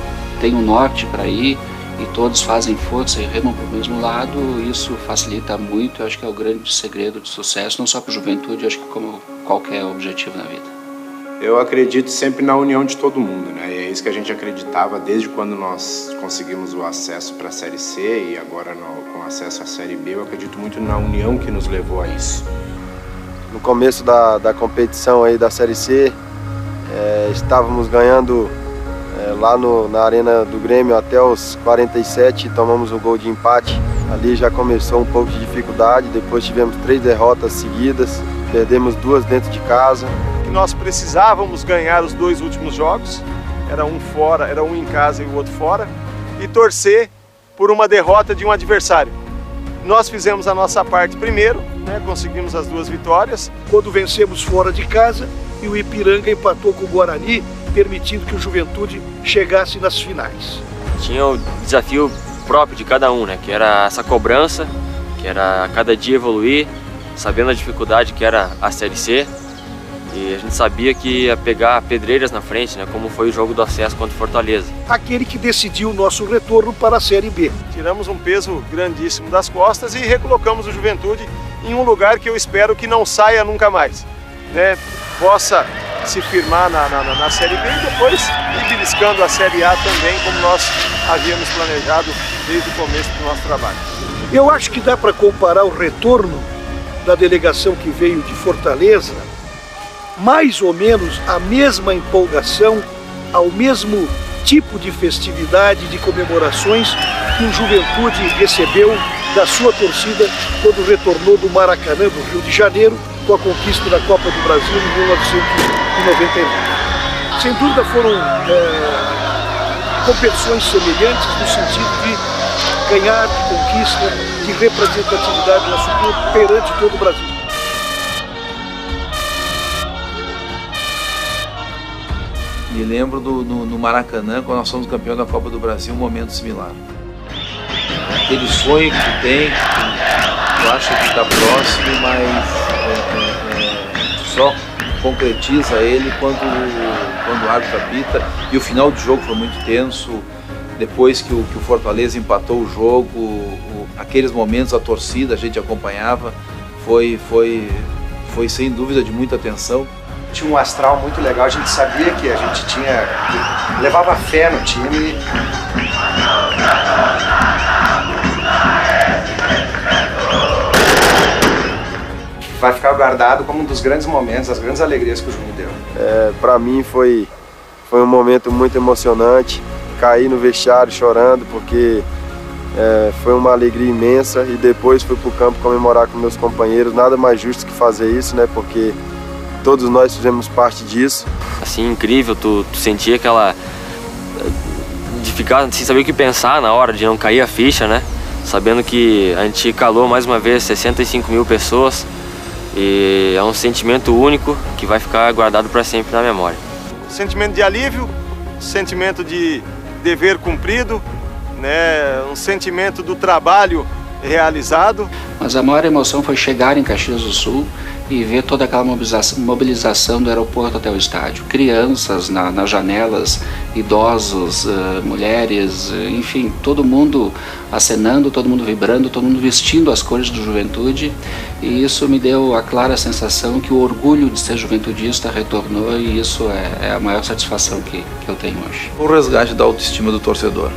tem um norte para ir e todos fazem força e remam para o mesmo lado, isso facilita muito. Eu acho que é o grande segredo de sucesso, não só para a Juventude, acho que como qualquer objetivo na vida.
Eu acredito sempre na união de todo mundo, né? E é isso que a gente acreditava desde quando nós conseguimos o acesso para a Série C e agora com acesso à Série B. Eu acredito muito na união que nos levou a isso.
No começo da competição aí da Série C, estávamos ganhando lá na Arena do Grêmio até os 47, tomamos um gol de empate. Ali já começou um pouco de dificuldade, depois tivemos 3 derrotas seguidas, perdemos 2 dentro de casa.
Nós precisávamos ganhar os 2 últimos jogos, era um em casa e o outro fora, e torcer por uma derrota de um adversário. Nós fizemos a nossa parte primeiro, né, conseguimos as 2 vitórias.
Quando vencemos fora de casa e o Ipiranga empatou com o Guarani, permitindo que o Juventude chegasse nas finais.
Tinha o desafio próprio de cada um, né, que era essa cobrança, que era a cada dia evoluir, sabendo a dificuldade que era a Série C. E a gente sabia que ia pegar pedreiras na frente, né, como foi o jogo do acesso contra o Fortaleza.
Aquele que decidiu o nosso retorno para a Série B.
Tiramos um peso grandíssimo das costas e recolocamos o Juventude em um lugar que eu espero que não saia nunca mais, né, possa se firmar na Série B e depois ir beliscando a Série A também, como nós havíamos planejado desde o começo do nosso trabalho.
Eu acho que dá para comparar o retorno da delegação que veio de Fortaleza, mais ou menos a mesma empolgação, ao mesmo tipo de festividade, de comemorações que o Juventude recebeu da sua torcida quando retornou do Maracanã, do Rio de Janeiro, com a conquista da Copa do Brasil em 1999. Sem dúvida foram competições semelhantes no sentido de ganhar, de conquista, de representatividade nosso clube perante todo o Brasil.
Me lembro no Maracanã, quando nós fomos campeões da Copa do Brasil, um momento similar. Aquele sonho que tu tem, tu acha que está próximo, mas só concretiza ele quando o árbitro apita. E o final do jogo foi muito tenso. Depois que o Fortaleza empatou o jogo, aqueles momentos a torcida, a gente acompanhava, foi sem dúvida de muita tensão.
Tinha um astral muito legal, a gente sabia que a gente levava fé no time. Vai ficar guardado como um dos grandes momentos, das grandes alegrias que o Júnior deu.
Para mim foi um momento muito emocionante, caí no vestiário chorando porque foi uma alegria imensa e depois fui para o campo comemorar com meus companheiros, nada mais justo que fazer isso, né, porque todos nós fizemos parte disso.
Assim, incrível, tu sentia aquela... de ficar sem saber o que pensar na hora, de não cair a ficha, né? sabendo que a gente calou mais uma vez 65 mil pessoas e é um sentimento único que vai ficar guardado para sempre na memória.
Sentimento de alívio, sentimento de dever cumprido, né? Um sentimento do trabalho realizado.
Mas a maior emoção foi chegar em Caxias do Sul e ver toda aquela mobilização do aeroporto até o estádio. Crianças nas janelas, idosos, mulheres, enfim, todo mundo acenando, todo mundo vibrando, todo mundo vestindo as cores do Juventude. E isso me deu a clara sensação que o orgulho de ser juventudista retornou, e isso é a maior satisfação que eu tenho hoje.
O resgate da autoestima do torcedor.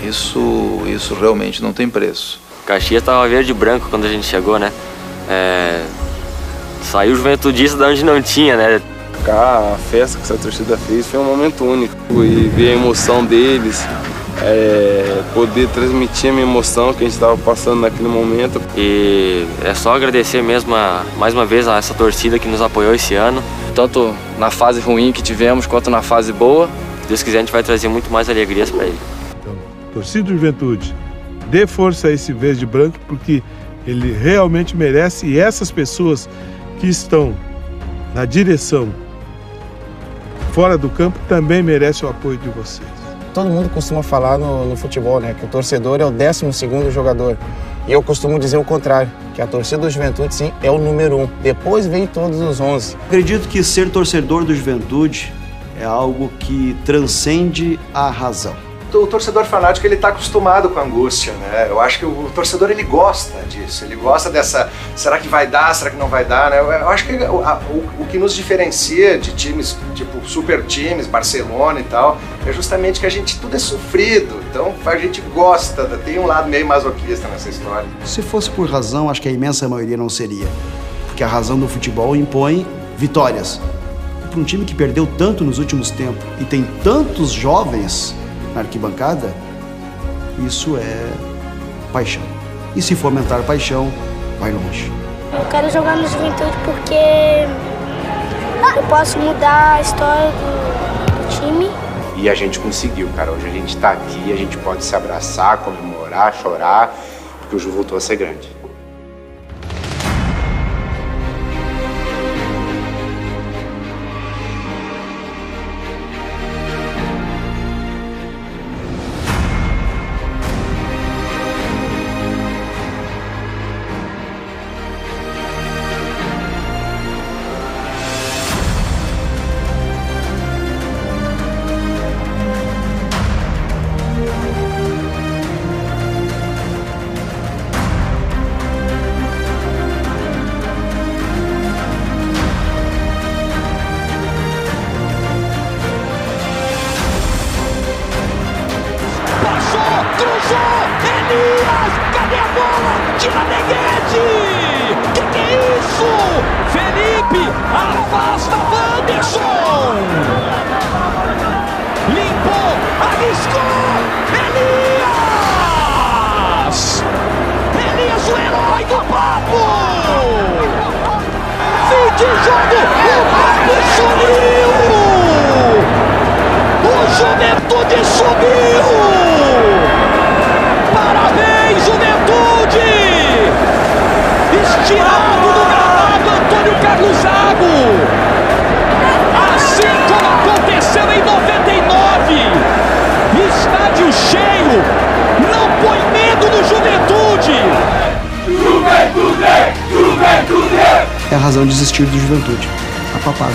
Isso realmente não tem preço.
Caxias estava verde e branco quando a gente chegou, né? Saiu juventudista de onde não tinha, né?
A festa que essa torcida fez foi um momento único. E ver a emoção deles, poder transmitir a minha emoção que a gente estava passando naquele momento.
E é só agradecer mesmo mais uma vez a essa torcida que nos apoiou esse ano.
Tanto na fase ruim que tivemos, quanto na fase boa.
Se Deus quiser, a gente vai trazer muito mais alegrias para ele.
Então, torcida do Juventude, dê força a esse verde e branco, porque ele realmente merece, e essas pessoas que estão na direção fora do campo também merecem o apoio de vocês.
Todo mundo costuma falar no futebol, né, que o torcedor é o 12º jogador. E eu costumo dizer o contrário, que a torcida do Juventude, sim, é o número 1. Depois vem todos os 11.
Acredito que ser torcedor do Juventude é algo que transcende a razão.
O torcedor fanático, ele está acostumado com a angústia, né? Eu acho que o torcedor, ele gosta disso, ele gosta dessa, será que vai dar, será que não vai dar, né? Eu acho que o que nos diferencia de times, tipo super times, Barcelona e tal, é justamente que a gente, tudo é sofrido, então a gente gosta, tem um lado meio masoquista nessa história.
Se fosse por razão, acho que a imensa maioria não seria, porque a razão do futebol impõe vitórias. Para um time que perdeu tanto nos últimos tempos e tem tantos jovens na arquibancada, isso é paixão. E se fomentar paixão, vai longe.
Eu quero jogar no Juventude porque eu posso mudar a história do time.
E a gente conseguiu, cara. Hoje a gente tá aqui, a gente pode se abraçar, comemorar, chorar, porque o Ju voltou a ser grande.
Elias, cadê a bola? Tira Neguete! Que é isso? Felipe, afasta Wanderson! Limpou, arriscou! Elias, o herói do papo! Fim de jogo, o papo subiu! O Juventude subiu! Parabéns, Juventude! Estirado no gramado, Antônio Carlos Zago! Assim como aconteceu em 99! Estádio cheio! Não põe medo no Juventude!
É a razão de existir do Juventude. A papada.